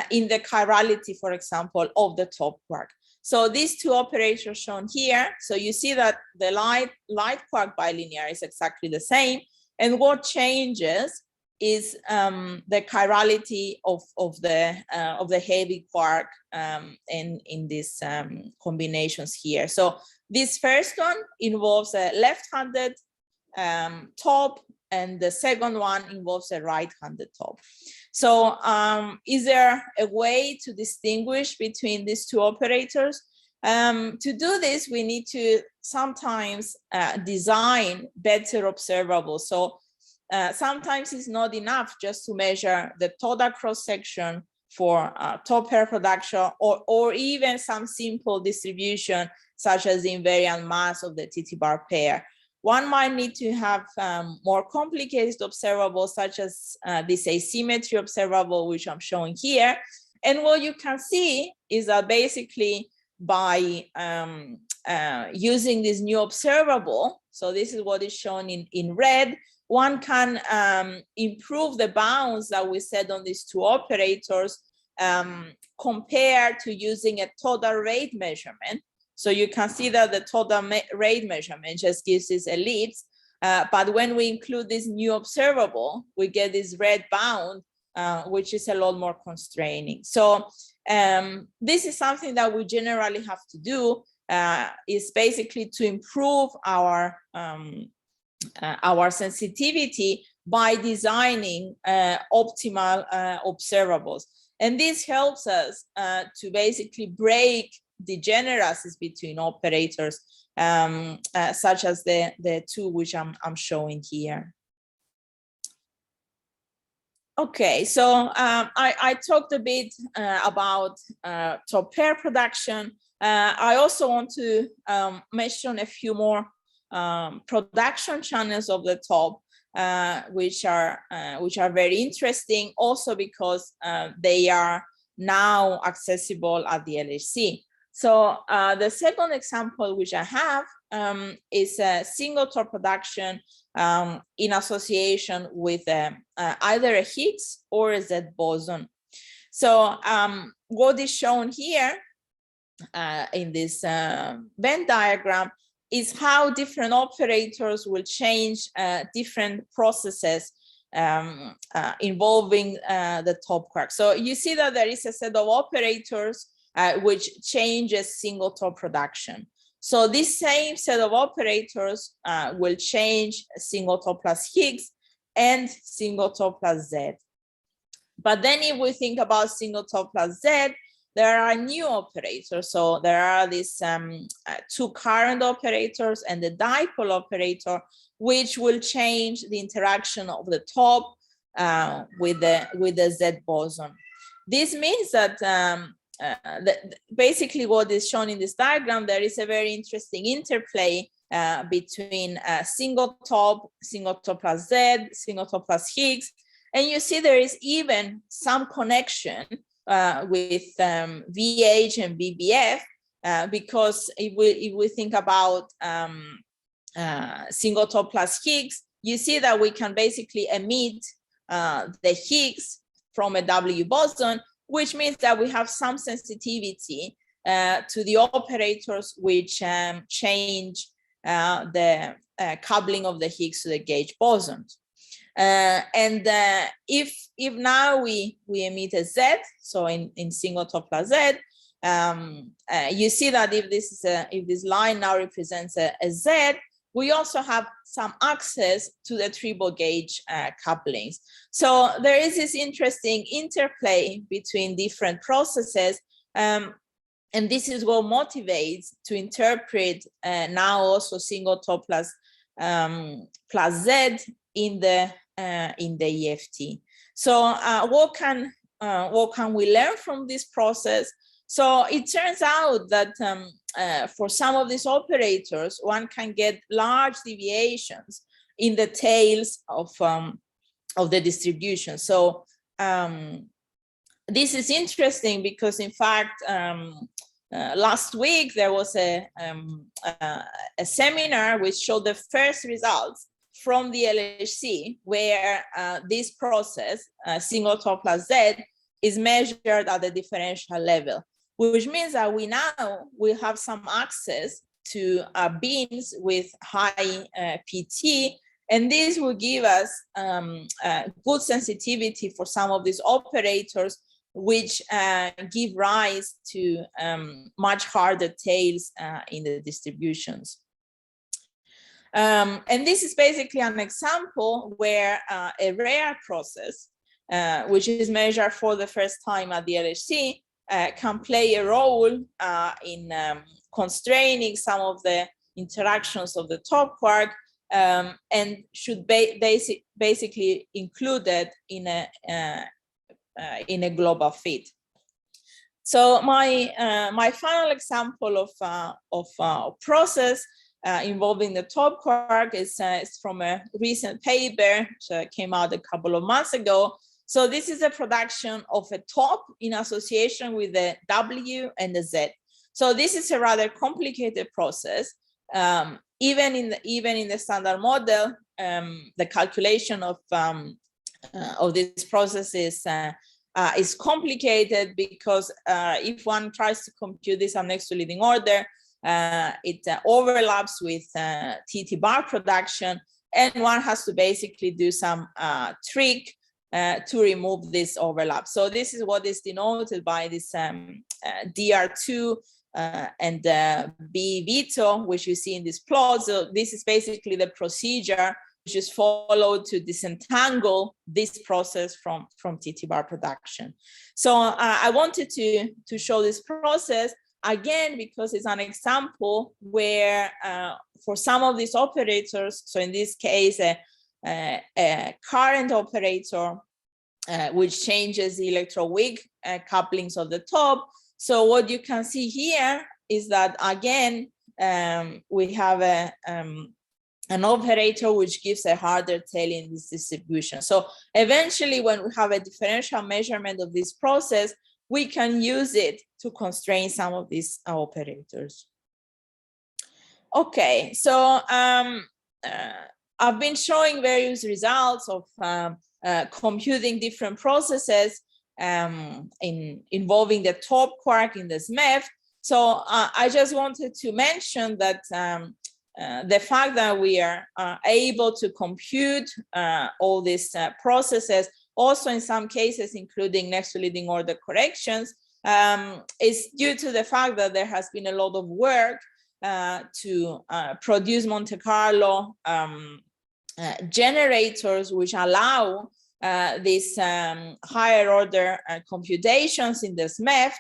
in the chirality, for example, of the top quark. So these two operators shown here, so you see that the light quark bilinear is exactly the same, and what changes is the chirality of the heavy quark in these combinations here. So this first one involves a left-handed top and the second one involves a right-handed top. So is there a way to distinguish between these two operators? To do this, we need to sometimes design better observables. So sometimes it's not enough just to measure the total cross-section for top pair production, or even some simple distribution, such as the invariant mass of the TT bar pair. One might need to have more complicated observables, such as this asymmetry observable, which I'm showing here. And what you can see is that basically by using this new observable, so this is what is shown in red, one can improve the bounds that we set on these two operators compared to using a total rate measurement. So you can see that the total rate measurement just gives this ellipse, but when we include this new observable, we get this red bound, which is a lot more constraining. So this is something that we generally have to do, is basically to improve our sensitivity by designing optimal observables. And this helps us to basically break degeneracies between operators, such as the two which I'm showing here. Okay, so I talked a bit about top pair production. I also want to mention a few more production channels of the top, which are very interesting, also because they are now accessible at the LHC. So the second example which I have is a single top production in association with either a Higgs or a Z boson. So what is shown here in this Venn diagram is how different operators will change different processes involving the top quark. So you see that there is a set of operators which changes single top production. So this same set of operators will change single top plus Higgs and single top plus Z. But then if we think about single top plus Z, there are new operators. So there are these two current operators and the dipole operator, which will change the interaction of the top with the Z boson. This means that basically what is shown in this diagram, there is a very interesting interplay between single top plus Z, single top plus Higgs. And you see there is even some connection with VH and BBF, because if we think about single top plus Higgs, you see that we can basically emit the Higgs from a W boson, which means that we have some sensitivity to the operators which change the coupling of the Higgs to the gauge bosons. And if now we emit a Z, so in single top plus Z, you see that if this line now represents a Z, we also have some access to the triple gauge couplings. So there is this interesting interplay between different processes, and this is what motivates to interpret now also single top plus Z in the EFT. So what can we learn from this process? So it turns out that for some of these operators, one can get large deviations in the tails of the distribution. So this is interesting because, in fact, last week there was a seminar which showed the first results from the LHC, where this process, single top plus Z, is measured at the differential level, which means that we now will have some access to beams with high PT, and this will give us good sensitivity for some of these operators, which give rise to much harder tails in the distributions. And this is basically an example where a rare process, which is measured for the first time at the LHC, can play a role in constraining some of the interactions of the top quark, and should be basically included in a global fit. So my final example of process involving the top quark is from a recent paper which came out a couple of months ago. So this is a production of a top in association with the W and the Z. So this is a rather complicated process. Even in the standard model, the calculation of this process is complicated because if one tries to compute this on next to leading order, it overlaps with TT bar production, and one has to basically do some trick to remove this overlap. So this is what is denoted by this DR2 and B veto, which you see in this plot. So this is basically the procedure which is followed to disentangle this process from TT bar production. So I wanted to show this process again because it's an example where for some of these operators, so in this case a current operator which changes the electroweak couplings of the top. So what you can see here is that again we have an operator which gives a harder tail in this distribution. So eventually when we have a differential measurement of this process, we can use it to constrain some of these operators. Okay, so I've been showing various results of computing different processes involving the top quark in this MEF. So I just wanted to mention that the fact that we are able to compute all these processes, also in some cases, including next to leading order corrections, is due to the fact that there has been a lot of work to produce Monte Carlo generators which allow these higher order computations in this MEF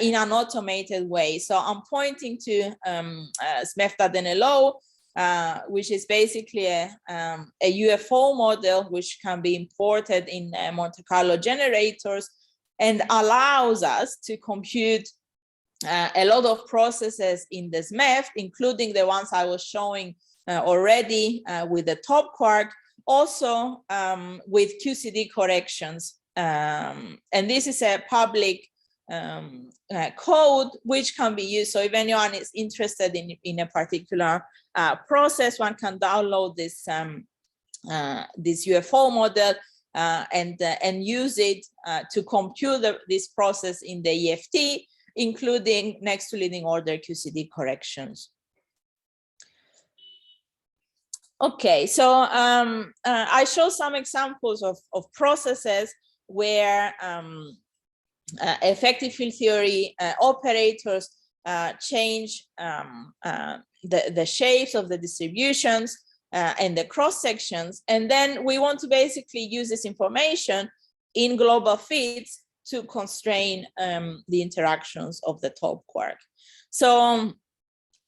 in an automated way. So I'm pointing to SMEF.NLO, which is basically a UFO model which can be imported in Monte Carlo generators and allows us to compute a lot of processes in this MEF, including the ones I was showing already with the top quark, also with QCD corrections. And this is a public code which can be used. So if anyone is interested in a particular process, one can download this this UFO model and use it to compute this process in the EFT, including next to leading order QCD corrections. Okay, so I show some examples of processes where effective field theory operators change the shapes of the distributions and the cross sections, and then we want to basically use this information in global fits to constrain the interactions of the top quark. So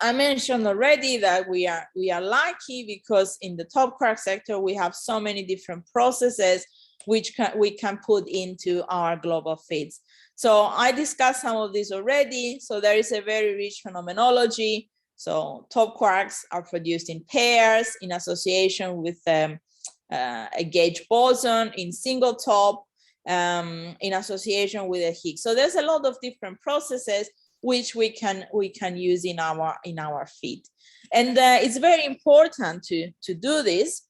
I mentioned already that we are lucky because in the top quark sector we have so many different processes which we can put into our global fits. So I discussed some of these already. So there is a very rich phenomenology. So top quarks are produced in pairs in association with a gauge boson in single top in association with a Higgs. So there's a lot of different processes which we can use in our fit. And it's very important to do this.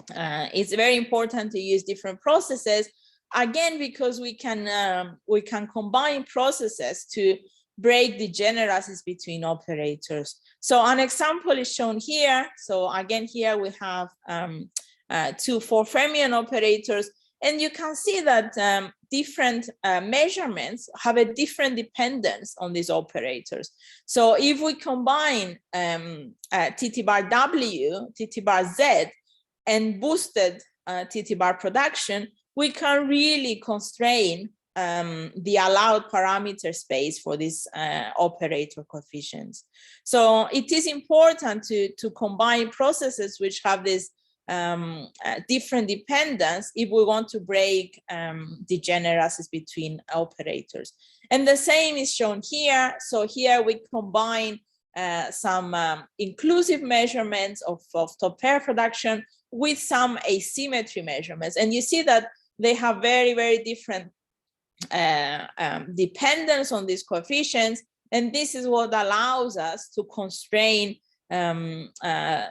It's very important to use different processes, again, because we can combine processes to break degeneracies between operators. So an example is shown here. So again, here we have 2 4 Fermion operators, And you can see that different measurements have a different dependence on these operators. So if we combine TT bar W, TT bar Z, and boosted TT bar production, we can really constrain the allowed parameter space for these operator coefficients. So it is important to combine processes which have this different dependence if we want to break degeneracies between operators. And the same is shown here. So here we combine some inclusive measurements of top pair production with some asymmetry measurements. And you see that they have very, very different dependence on these coefficients. And this is what allows us to constrain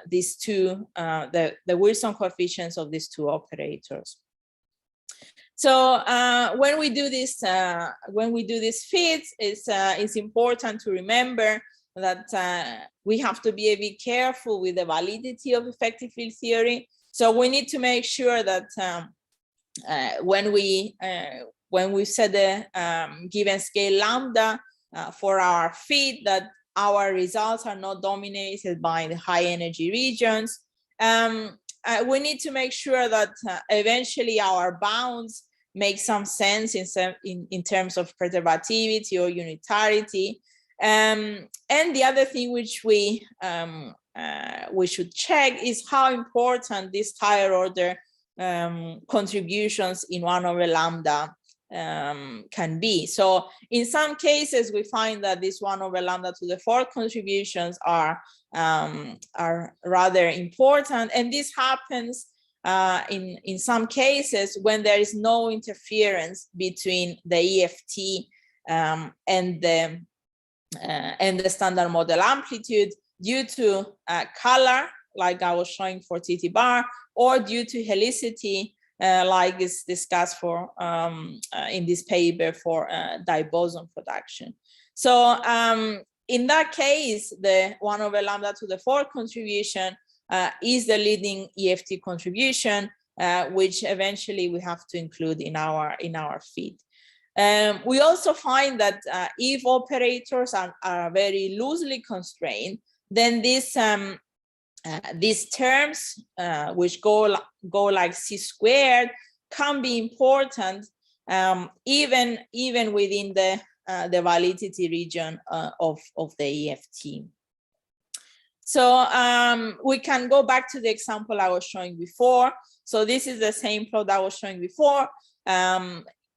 these two, the Wilson coefficients of these two operators. So when we do this fits, it's important to remember that we have to be a bit careful with the validity of effective field theory. So we need to make sure that when we set the given scale lambda for our fit, that our results are not dominated by the high energy regions. We need to make sure that eventually our bounds make some sense in terms of perturbativity or unitarity. And the other thing which we should check is how important these higher order contributions in 1 over lambda can be. So in some cases, we find that these 1 over lambda to the 4th contributions are rather important. And this happens in some cases when there is no interference between the EFT and the standard model amplitude due to color, like I was showing for TT bar, or due to helicity, like is discussed for in this paper for diboson production. So in that case, the 1 over lambda to the 4th contribution is the leading EFT contribution, which eventually we have to include in our feed. We also find that if operators are very loosely constrained, then these terms, which go like C squared, can be important even within the validity region of the EFT. So we can go back to the example I was showing before. So this is the same plot I was showing before.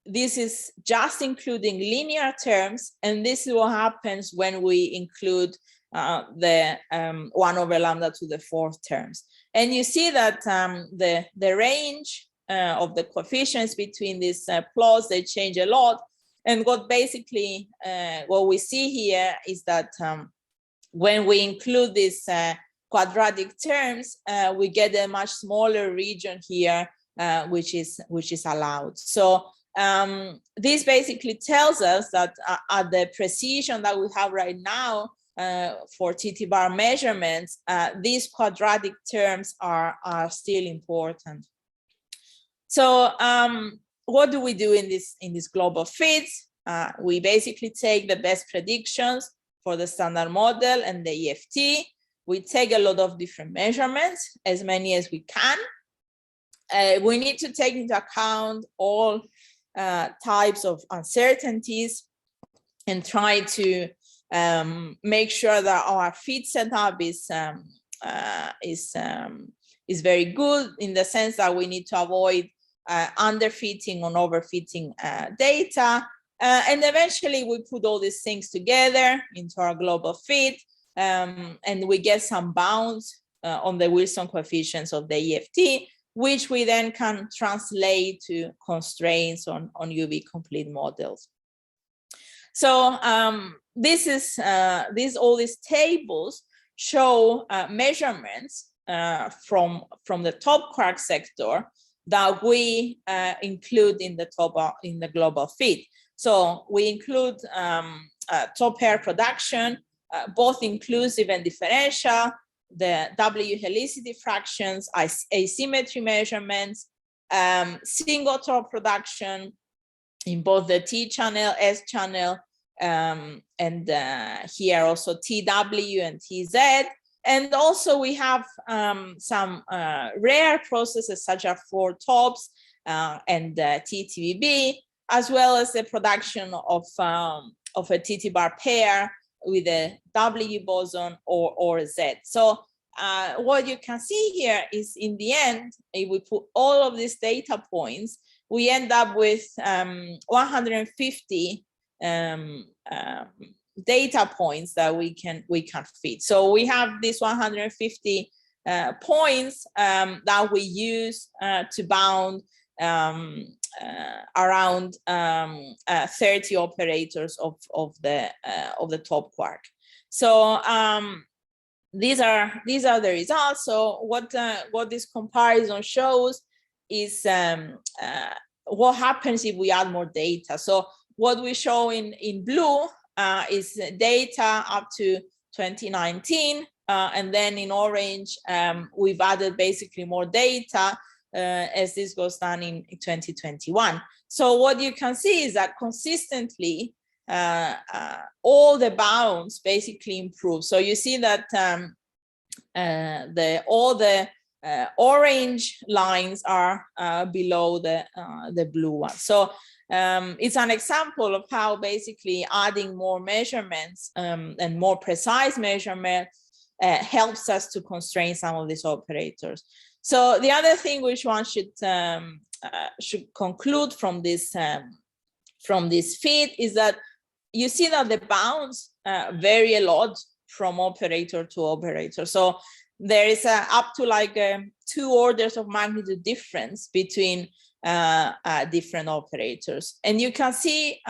This is just including linear terms, and this is what happens when we include the 1 over lambda to the 4th terms. And you see that the range of the coefficients between these plots, they change a lot. And what basically what we see here is that when we include these quadratic terms, we get a much smaller region here, which is allowed. So this basically tells us that at the precision that we have right now for TT bar measurements, these quadratic terms are still important. So what do we do in this global fits? We basically take the best predictions for the standard model and the EFT. We take a lot of different measurements, as many as we can. We need to take into account all types of uncertainties and try to make sure that our fit setup is very good, in the sense that we need to avoid underfitting or overfitting data. And eventually we put all these things together into our global fit, and we get some bounds on the Wilson coefficients of the EFT, which we then can translate to constraints on UV complete models. So all these tables show measurements from the top quark sector that we include in the global fit. So we include top pair production, both inclusive and differential, the W helicity fractions, asymmetry measurements, single top production in both the T channel, S channel, and here also TW and TZ. And also we have some rare processes such as 4 tops and TTVB, as well as the production of a TT bar pair with a W boson or a Z. So what you can see here is, in the end, if we put all of these data points, we end up with 150 data points that we can fit. So we have these 150 points that we use to bound around 30 operators of the top quark. So these are the results. So what this comparison shows is what happens if we add more data. So what we show in blue is data up to 2019, and then in orange we've added basically more data as this goes down in 2021. So what you can see is that consistently all the bounds basically improve. So you see that all the orange lines are below the blue one. So it's an example of how basically adding more measurements and more precise measurement helps us to constrain some of these operators. So the other thing which one should conclude from this fit is that you see that the bounds vary a lot from operator to operator. So there is up to like 2 orders of magnitude difference between different operators. And you can see,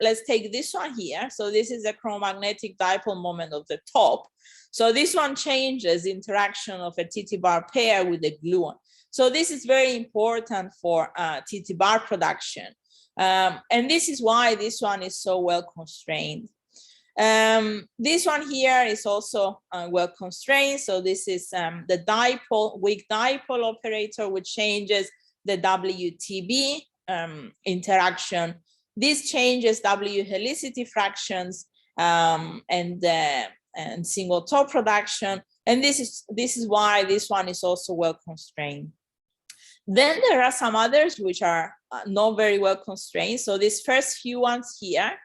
let's take this one here. So this is the chromagnetic dipole moment of the top. So this one changes the interaction of a TT bar pair with the gluon. So this is very important for TT bar production. And this is why this one is so well constrained. This one here is also well constrained. So this is the dipole, weak dipole operator, which changes the WTB interaction. This changes W helicity fractions and single top production. And this is why this one is also well constrained. Then there are some others which are not very well constrained. So these first few ones here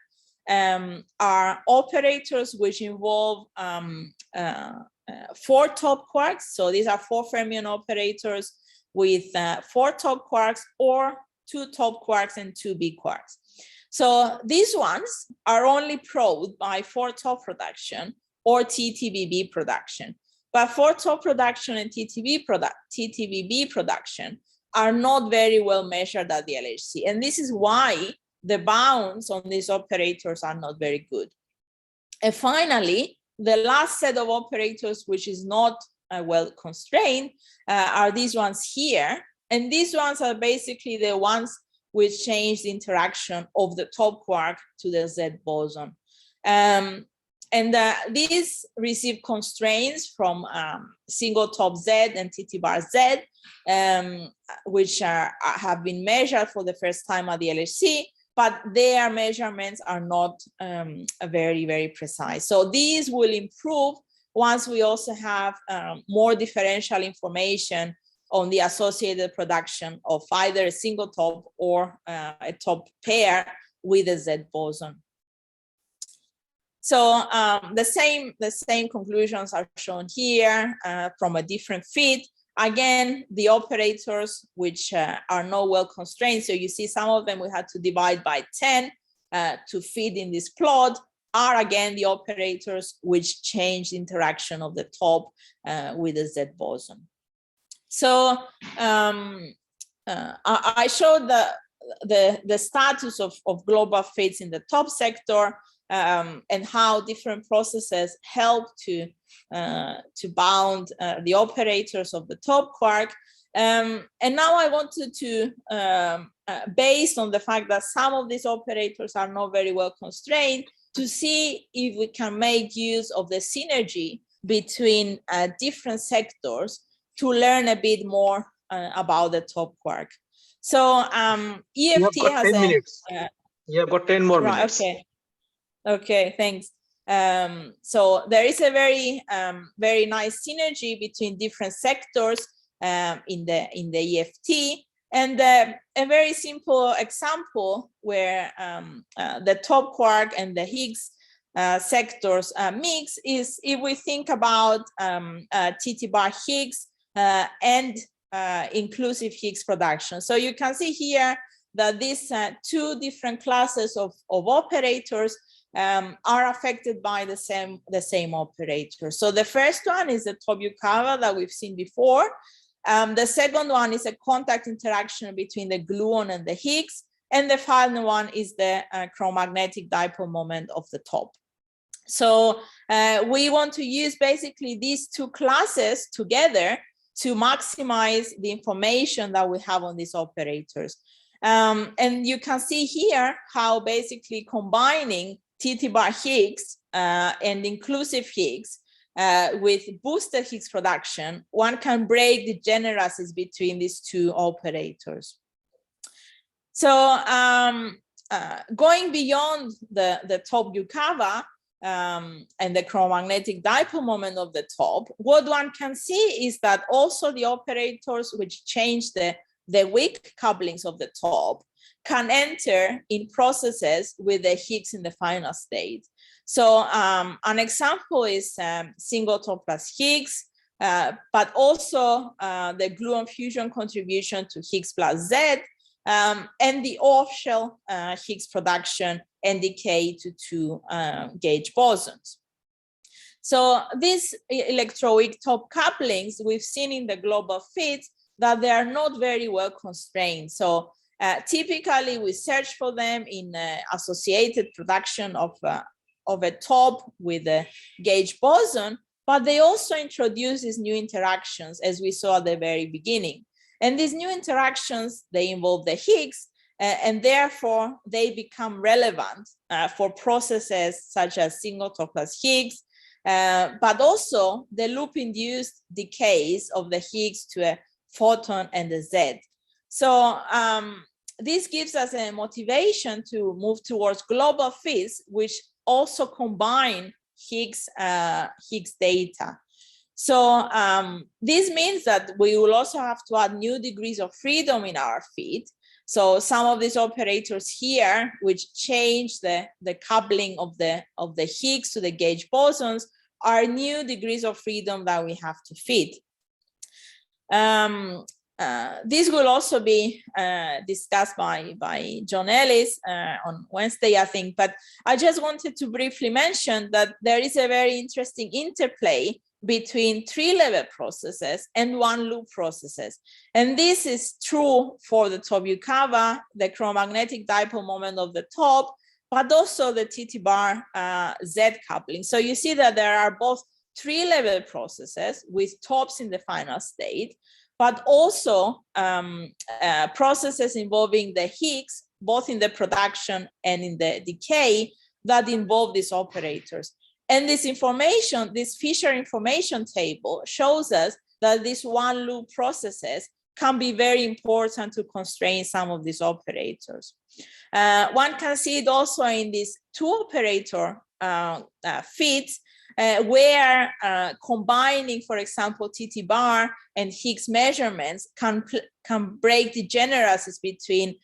are operators which involve 4 top quarks. So these are 4 fermion operators with 4 top quarks or 2 top quarks and 2 big quarks. So these ones are only probed by 4 top production or TTVB production. But 4 top production and TTVB production are not very well measured at the LHC. And this is why the bounds on these operators are not very good. And finally, the last set of operators, which is not well constrained, are these ones here. And these ones are basically the ones which change the interaction of the top quark to the Z boson. These receive constraints from single top Z and TT bar Z, which have been measured for the first time at the LHC, but their measurements are not very, very precise. So these will improve once we also have more differential information on the associated production of either a single top or a top pair with a Z boson. So the same conclusions are shown here from a different fit. Again, the operators which are not well constrained. So you see some of them we had to divide by 10 to fit in this plot, are again the operators which change the interaction of the top with the Z boson. So I showed the status of global fits in the top sector, and how different processes help to bound the operators of the top quark. And now I wanted to, based on the fact that some of these operators are not very well constrained, to see if we can make use of the synergy between different sectors to learn a bit more about the top quark. So EFT you have got has 10 minutes. You have got 10 more right, minutes. okay. Okay, thanks. So there is a very nice synergy between different sectors in the EFT, and a very simple example where the top quark and the Higgs sectors mix is if we think about TT bar Higgs and inclusive Higgs production. So you can see here that these two different classes of operators are affected by the same operator. So the first one is the top Yukawa that we've seen before. The second one is a contact interaction between the gluon and the Higgs. And the final one is the chromagnetic dipole moment of the top. So we want to use basically these two classes together to maximize the information that we have on these operators. And you can see here how basically combining TT bar Higgs and inclusive Higgs with boosted Higgs production, one can break the generacies between these two operators. So going beyond the top Yukawa and the chromagnetic dipole moment of the top, what one can see is that also the operators which change the weak couplings of the top can enter in processes with the Higgs in the final state. So an example is single top plus Higgs, but also the gluon fusion contribution to Higgs plus Z, and the off-shell Higgs production and decay to two gauge bosons. So these electroweak top couplings we've seen in the global fits that they are not very well constrained. So typically we search for them in associated production of a top with a gauge boson, but they also introduce these new interactions as we saw at the very beginning. And these new interactions, they involve the Higgs, and therefore they become relevant for processes such as single top plus Higgs, but also the loop-induced decays of the Higgs to a photon and a Z. So this gives us a motivation to move towards global fits, which also combine Higgs data. So this means that we will also have to add new degrees of freedom in our fit. So some of these operators here, which change the coupling of the Higgs to the gauge bosons, are new degrees of freedom that we have to fit. This will also be discussed by John Ellis on Wednesday, I think, but I just wanted to briefly mention that there is a very interesting interplay between three-level processes and one-loop processes. And this is true for the top Yukawa, the chromagnetic dipole moment of the top, but also the TT bar Z coupling. So you see that there are both three-level processes with tops in the final state, but also processes involving the Higgs, both in the production and in the decay, that involve these operators. And this information, this Fisher information table, shows us that these one-loop processes can be very important to constrain some of these operators. One can see it also in these two-operator fits, where combining, for example, TT bar and Higgs measurements can break the generacies between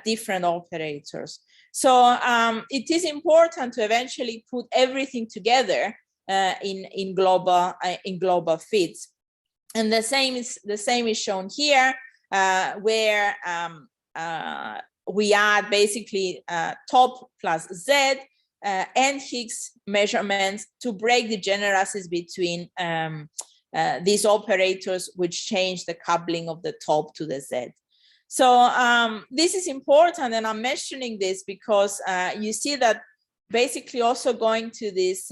different operators. So it is important to eventually put everything together in global fits. And the same is shown here, where we add basically top plus Z and Higgs measurements to break the generacies between these operators, which change the coupling of the top to the Z. So this is important, and I'm mentioning this because you see that basically also going to this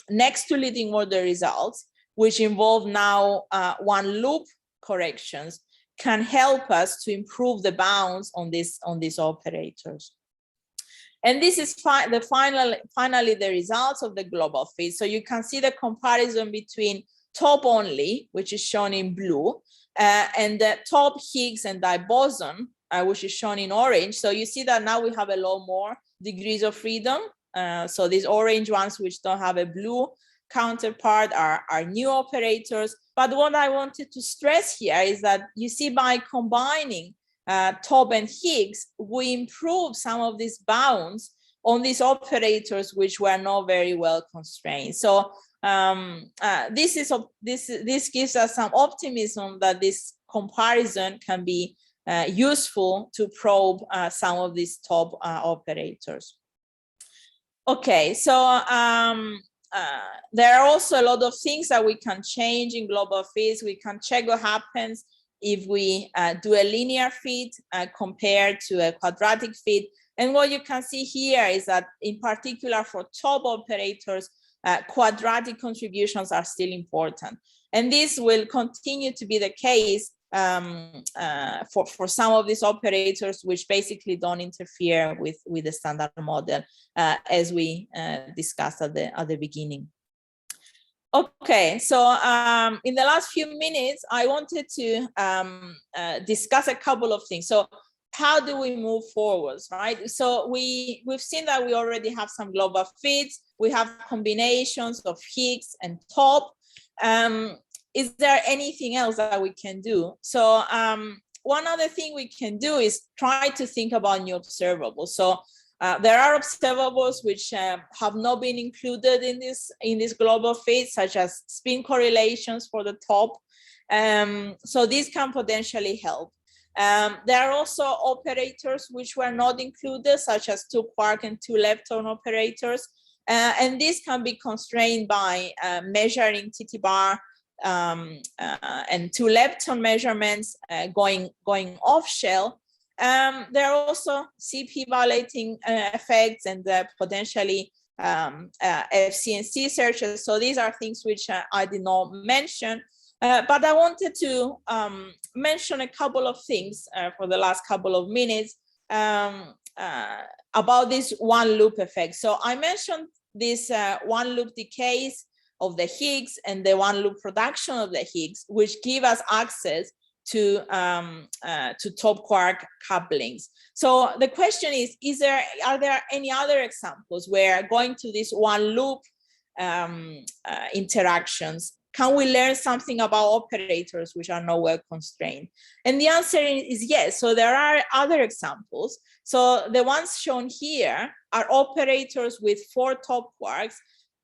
next to leading order results, which involve now one loop corrections, can help us to improve the bounds on these operators. And this is finally the results of the global fit. So you can see the comparison between top only, which is shown in blue, and the top Higgs and diboson which is shown in orange. So you see that now we have a lot more degrees of freedom. So these orange ones, which don't have a blue counterpart, are new operators. But what I wanted to stress here is that you see, by combining top and Higgs, we improve some of these bounds on these operators which were not very well constrained. So this gives us some optimism that this comparison can be useful to probe some of these top operators. Okay, so there are also a lot of things that we can change in global fields. We can check what happens if we do a linear fit compared to a quadratic fit. And what you can see here is that, in particular for top operators, quadratic contributions are still important. And this will continue to be the case for some of these operators, which basically don't interfere with the standard model, as we discussed at the beginning. Okay, so in the last few minutes, I wanted to discuss a couple of things. So how do we move forwards, right? So we've seen that we already have some global fits. We have combinations of Higgs and top. Is there anything else that we can do? So one other thing we can do is try to think about new observables. So there are observables which have not been included in this global fit, such as spin correlations for the top. So these can potentially help. There are also operators which were not included, such as 2 quark and 2 lepton operators. And this can be constrained by measuring TT bar and 2 lepton measurements going off shell. There are also CP violating effects and potentially FCNC searches. So these are things which I did not mention. But I wanted to mention a couple of things for the last couple of minutes about this one loop effect. So I mentioned this one loop decays of the Higgs and the one loop production of the Higgs, which give us access to top quark couplings. So the question is are there any other examples where going to this one loop interactions, can we learn something about operators which are not well constrained? And the answer is yes. So there are other examples. So the ones shown here are operators with 4 top quarks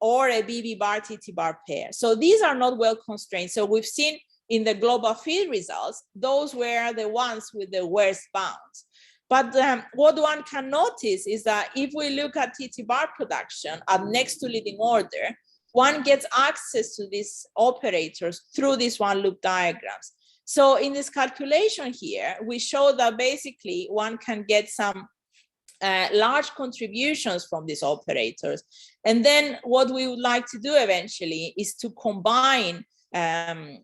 or a BB bar TT bar pair. So these are not well constrained. So we've seen in the global field results, those were the ones with the worst bounds. But what one can notice is that if we look at TT bar production at next to leading order, one gets access to these operators through these one loop diagrams. So in this calculation here, we show that basically one can get some large contributions from these operators. And then what we would like to do eventually is to combine the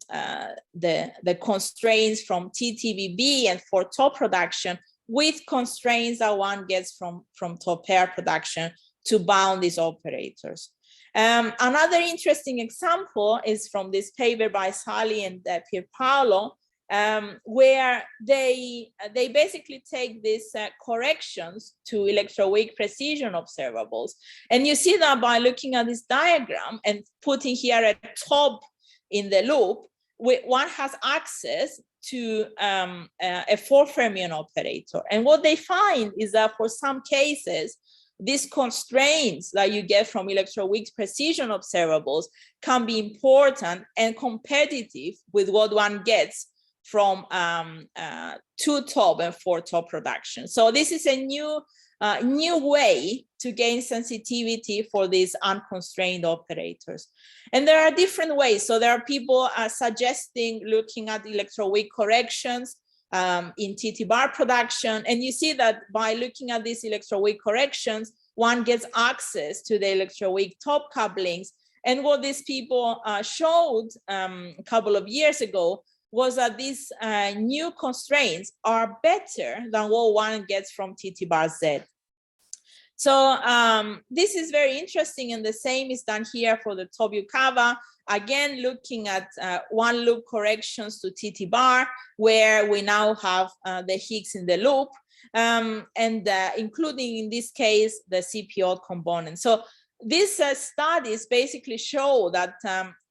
constraints from TTVB and for top production with constraints that one gets from top pair production to bound these operators. Another interesting example is from this paper by Sali and Pierpaolo, where they basically take these corrections to electroweak precision observables. And you see that by looking at this diagram and putting here a top in the loop, one has access to a 4 fermion operator. And what they find is that for some cases, these constraints that you get from electroweak precision observables can be important and competitive with what one gets from 2 top and 4 top production. So this is a new way to gain sensitivity for these unconstrained operators. And there are different ways. So there are people suggesting looking at electroweak corrections in TT bar production. And you see that by looking at these electroweak corrections, one gets access to the electroweak top couplings. And what these people showed a couple of years ago was that these new constraints are better than what one gets from TT bar Z. So this is very interesting, and the same is done here for the Tobu-Kava. Again, looking at one loop corrections to TT bar, where we now have the Higgs in the loop, and including in this case the CPO component. So these studies basically show that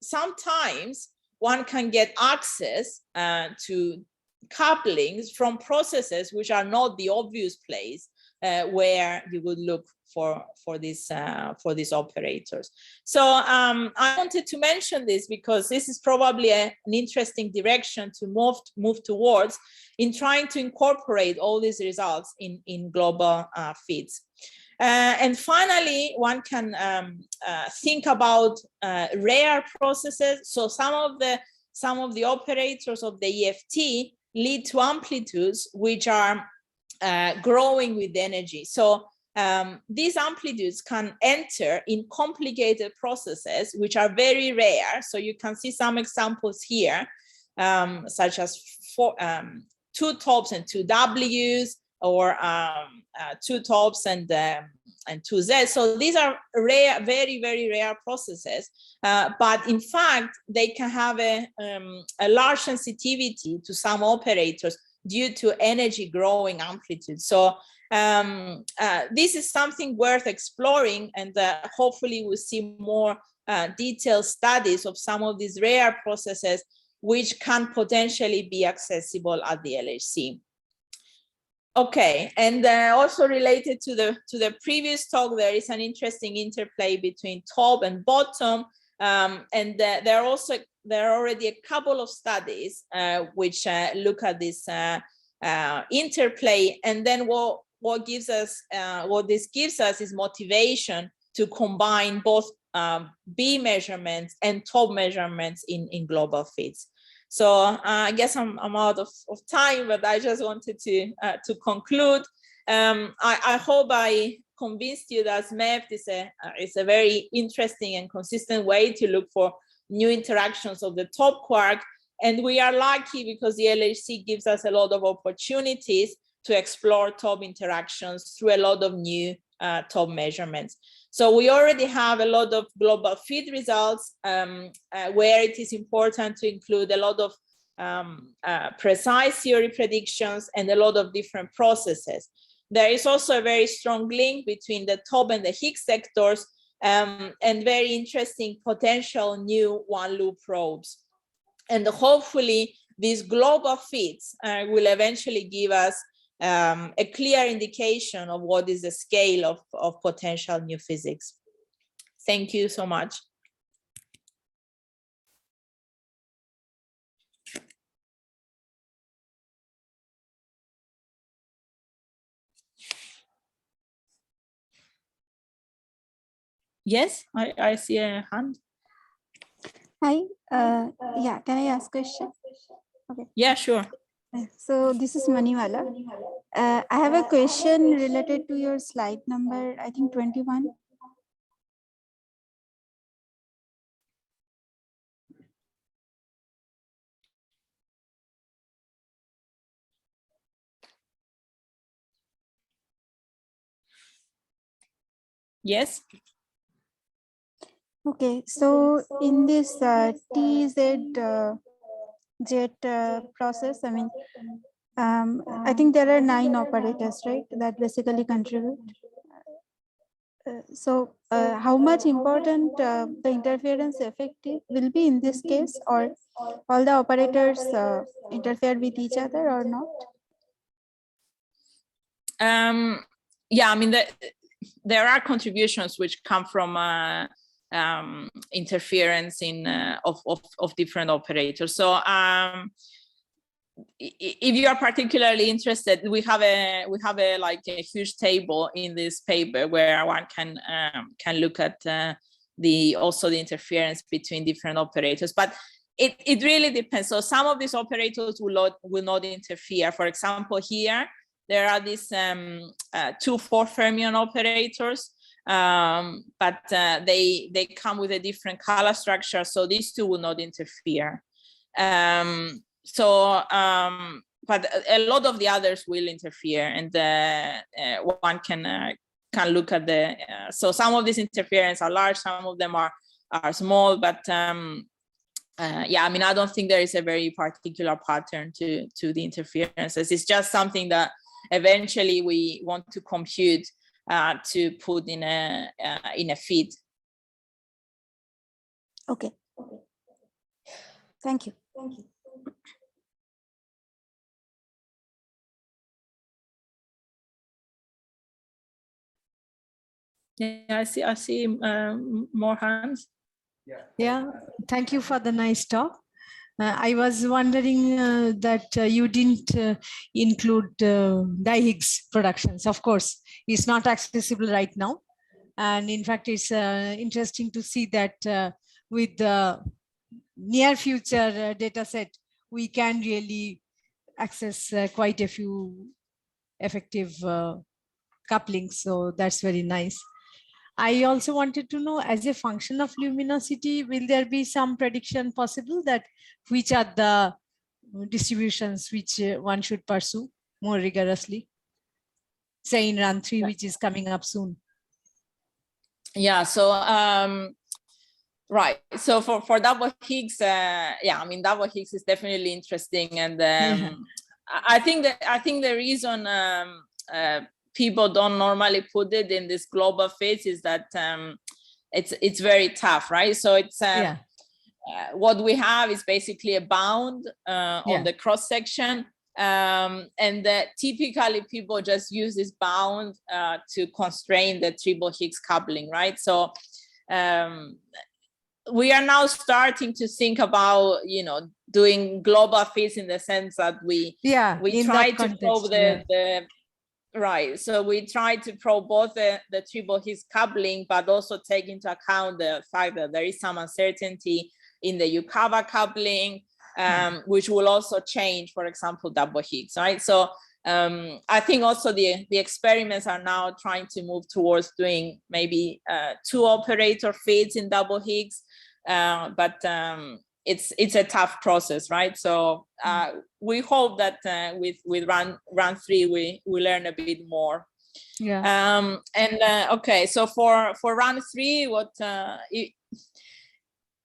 sometimes one can get access to couplings from processes which are not the obvious place where you would look for these operators. So I wanted to mention this because this is probably an interesting direction to move towards in trying to incorporate all these results in global feeds. And finally, one can think about rare processes. So some of the operators of the EFT lead to amplitudes which are growing with energy. So these amplitudes can enter in complicated processes which are very rare. So you can see some examples here, such as 2 tops and 2 Ws, or 2 tops and 2 Z. So these are rare, very, very rare processes. But in fact, they can have a large sensitivity to some operators due to energy growing amplitude. So this is something worth exploring, and hopefully we'll see more detailed studies of some of these rare processes which can potentially be accessible at the LHC. Okay, and also related to the previous talk, there is an interesting interplay between top and bottom, and there are already a couple of studies which look at this interplay, and then what this gives us is motivation to combine both B measurements and top measurements in global feeds. So I guess I'm out of time, but I just wanted to conclude. I hope I convinced you that SMEFT is a very interesting and consistent way to look for new interactions of the top quark. And we are lucky because the LHC gives us a lot of opportunities to explore top interactions through a lot of new top measurements. So we already have a lot of global feed results where it is important to include a lot of precise theory predictions and a lot of different processes. There is also a very strong link between the top and the Higgs sectors, and very interesting potential new one loop probes. And hopefully these global feeds will eventually give us a clear indication of what is the scale of potential new physics. Thank you so much. Yes, I see a hand. Hi, yeah, can I ask a question? Okay. Yeah, sure. So this is Maniwala. I have a question related to your slide number, I think 21. Yes. Okay, so in this TZ jet process, I mean, I think there are 9 operators, right, that basically contribute. So how much important the interference effective will be in this case, or all the operators interfere with each other or not? Yeah, I mean, there are contributions which come from interference of different operators. So if you are particularly interested, we have a huge table in this paper where one can look at also the interference between different operators. But it really depends. So some of these operators will not interfere. For example, here there are these 2 4 fermion operators, but they come with a different color structure, so these 2 will not interfere. But a lot of the others will interfere, and one can can look at the, so some of these interferences are large, some of them are small, but yeah, I mean, I don't think there is a very particular pattern to the interferences. It's just something that eventually we want to compute to put in a feed. Okay. Thank you. Thank you. Yeah, I see more hands. Yeah, thank you for the nice talk. I was wondering that you didn't include Higgs productions. Of course, it's not accessible right now. And in fact, it's interesting to see that with the near future data set, we can really access quite a few effective couplings. So that's very nice. I also wanted to know, as a function of luminosity, will there be some prediction possible that which are the distributions which one should pursue more rigorously? Say in run 3, which is coming up soon. Yeah, so right. So for double Higgs, yeah, I mean, double Higgs is definitely interesting, and I think the reason people don't normally put it in this global phase is that it's very tough, right? So it's what we have is basically a bound on the cross section, and typically people just use this bound to constrain the triple Higgs coupling, right? So we are now starting to think about, you know, doing global phase in the sense that we try to probe the right. So we try to probe both the triple Higgs coupling, but also take into account the fact that there is some uncertainty in the Yukawa coupling, which will also change, for example, double Higgs, right? So I think also the experiments are now trying to move towards doing maybe 2 operator feeds in double Higgs, but it's a tough process, right? So we hope that with run 3 we learn a bit more. Yeah. Okay, so for run 3, what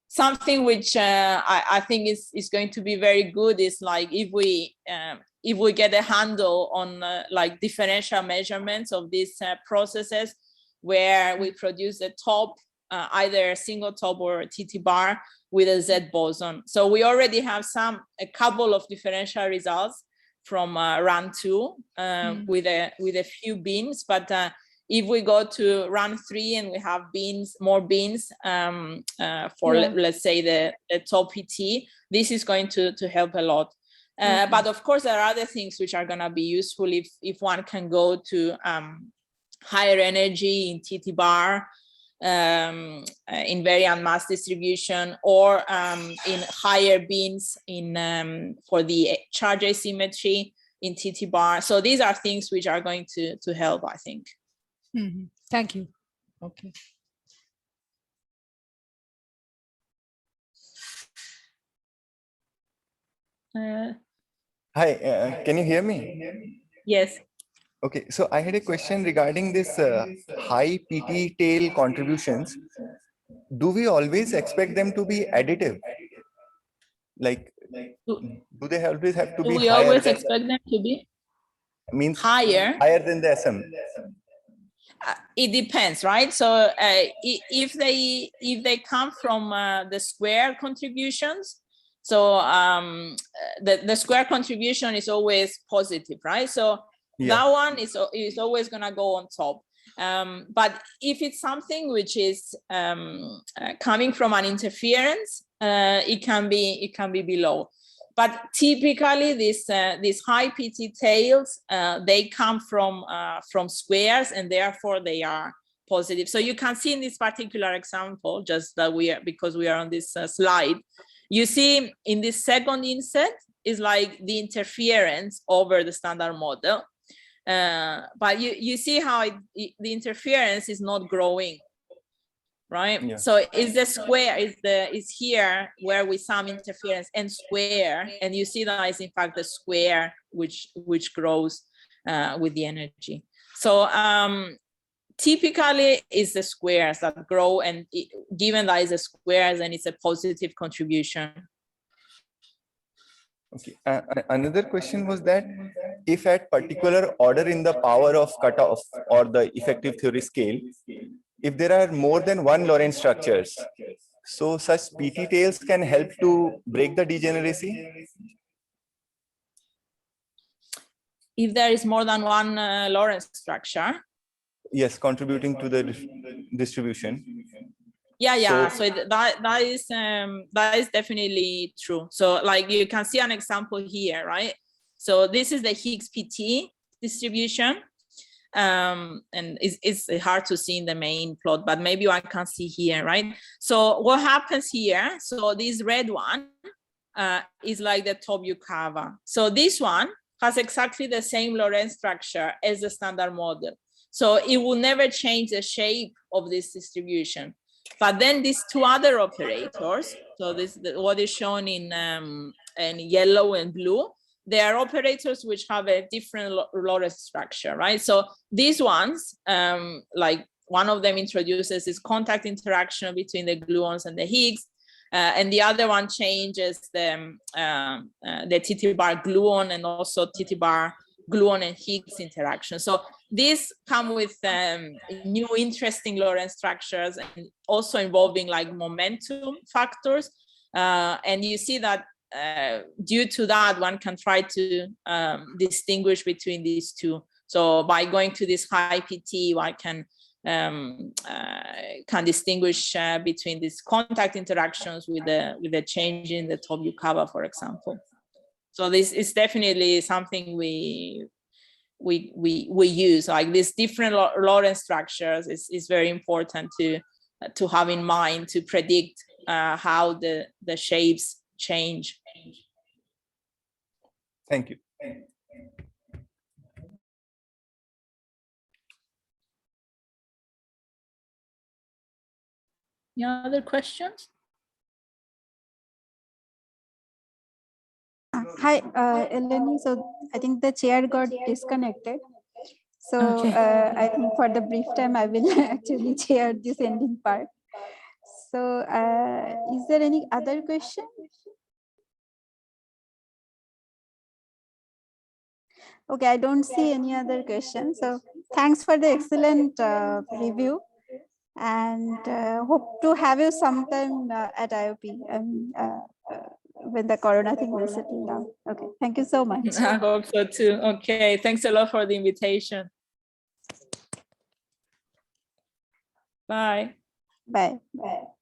something which I think is going to be very good is like if we get a handle on like differential measurements of these processes, where we produce the top, either a single top or a TT bar with a Z boson. So we already have a couple of differential results from run 2 with a few beams, but if we go to run 3 and we have more beams for let's say the top PT, this is going to help a lot. But of course, there are other things which are going to be useful if one can go to higher energy in TT bar, invariant mass distribution, or in higher beams for the charge asymmetry in TT bar. So these are things which are going to help, I think. Thank you. Okay. Hi, can you hear me? Yes. Okay, so I had a question regarding this high PT tail contributions. Do we always expect them to be additive? Like, do they always have to be higher? We always expect them to be higher than the SM? It depends, right? So if they come from the square contributions, so the square contribution is always positive, right? So that one is always gonna go on top. But if it's something which is coming from an interference, it can be below. But typically, these high PT tails, they come from squares, and therefore they are positive. So you can see in this particular example, just that because we are on this slide, you see in this second inset is like the interference over the standard model. But you see how the interference is not growing, right? Yeah. So is the square is here where we sum interference and square, and you see that is in fact the square which grows with the energy. So typically it's the squares that grow, and given that it's a squares, then it's a positive contribution. Okay. Another question was that if at particular order in the power of cutoff or the effective theory scale, if there are more than one Lorentz structures, so such PT tails can help to break the degeneracy? If there is more than one Lorentz structure? Yes, contributing to the distribution. Yeah. So that is definitely true. So like you can see an example here, right? So this is the Higgs PT distribution. And it's hard to see in the main plot, but maybe I can see here, right? So what happens here? So this red one is like the top view cover. So this one has exactly the same Lorentz structure as the standard model. So it will never change the shape of this distribution. But then these two other operators, so what is shown in yellow and blue, they are operators which have a different Lorentz structure, right? So these ones, like one of them introduces this contact interaction between the gluons and the Higgs, and the other one changes the TT bar gluon and also TT bar gluon and Higgs interaction. So these come with new interesting Lorentz structures and also involving like momentum factors. And you see that due to that, one can try to distinguish between these two. So by going to this high PT, one can distinguish between these contact interactions with the change in the top view cover, for example. So this is definitely something we use, like these different Lorentz structures is very important to have in mind to predict how the shapes change. Thank you. Any other questions? Hi, Eleni. So I think the chair got disconnected. So Okay. I think for the brief time, I will actually chair this ending part. So is there any other question? Okay, I don't see any other question. So thanks for the excellent review, and hope to have you sometime at IOP when the corona thing will settle down. Okay, thank you so much. I hope so too. Okay, thanks a lot for the invitation. Bye. Bye. Bye.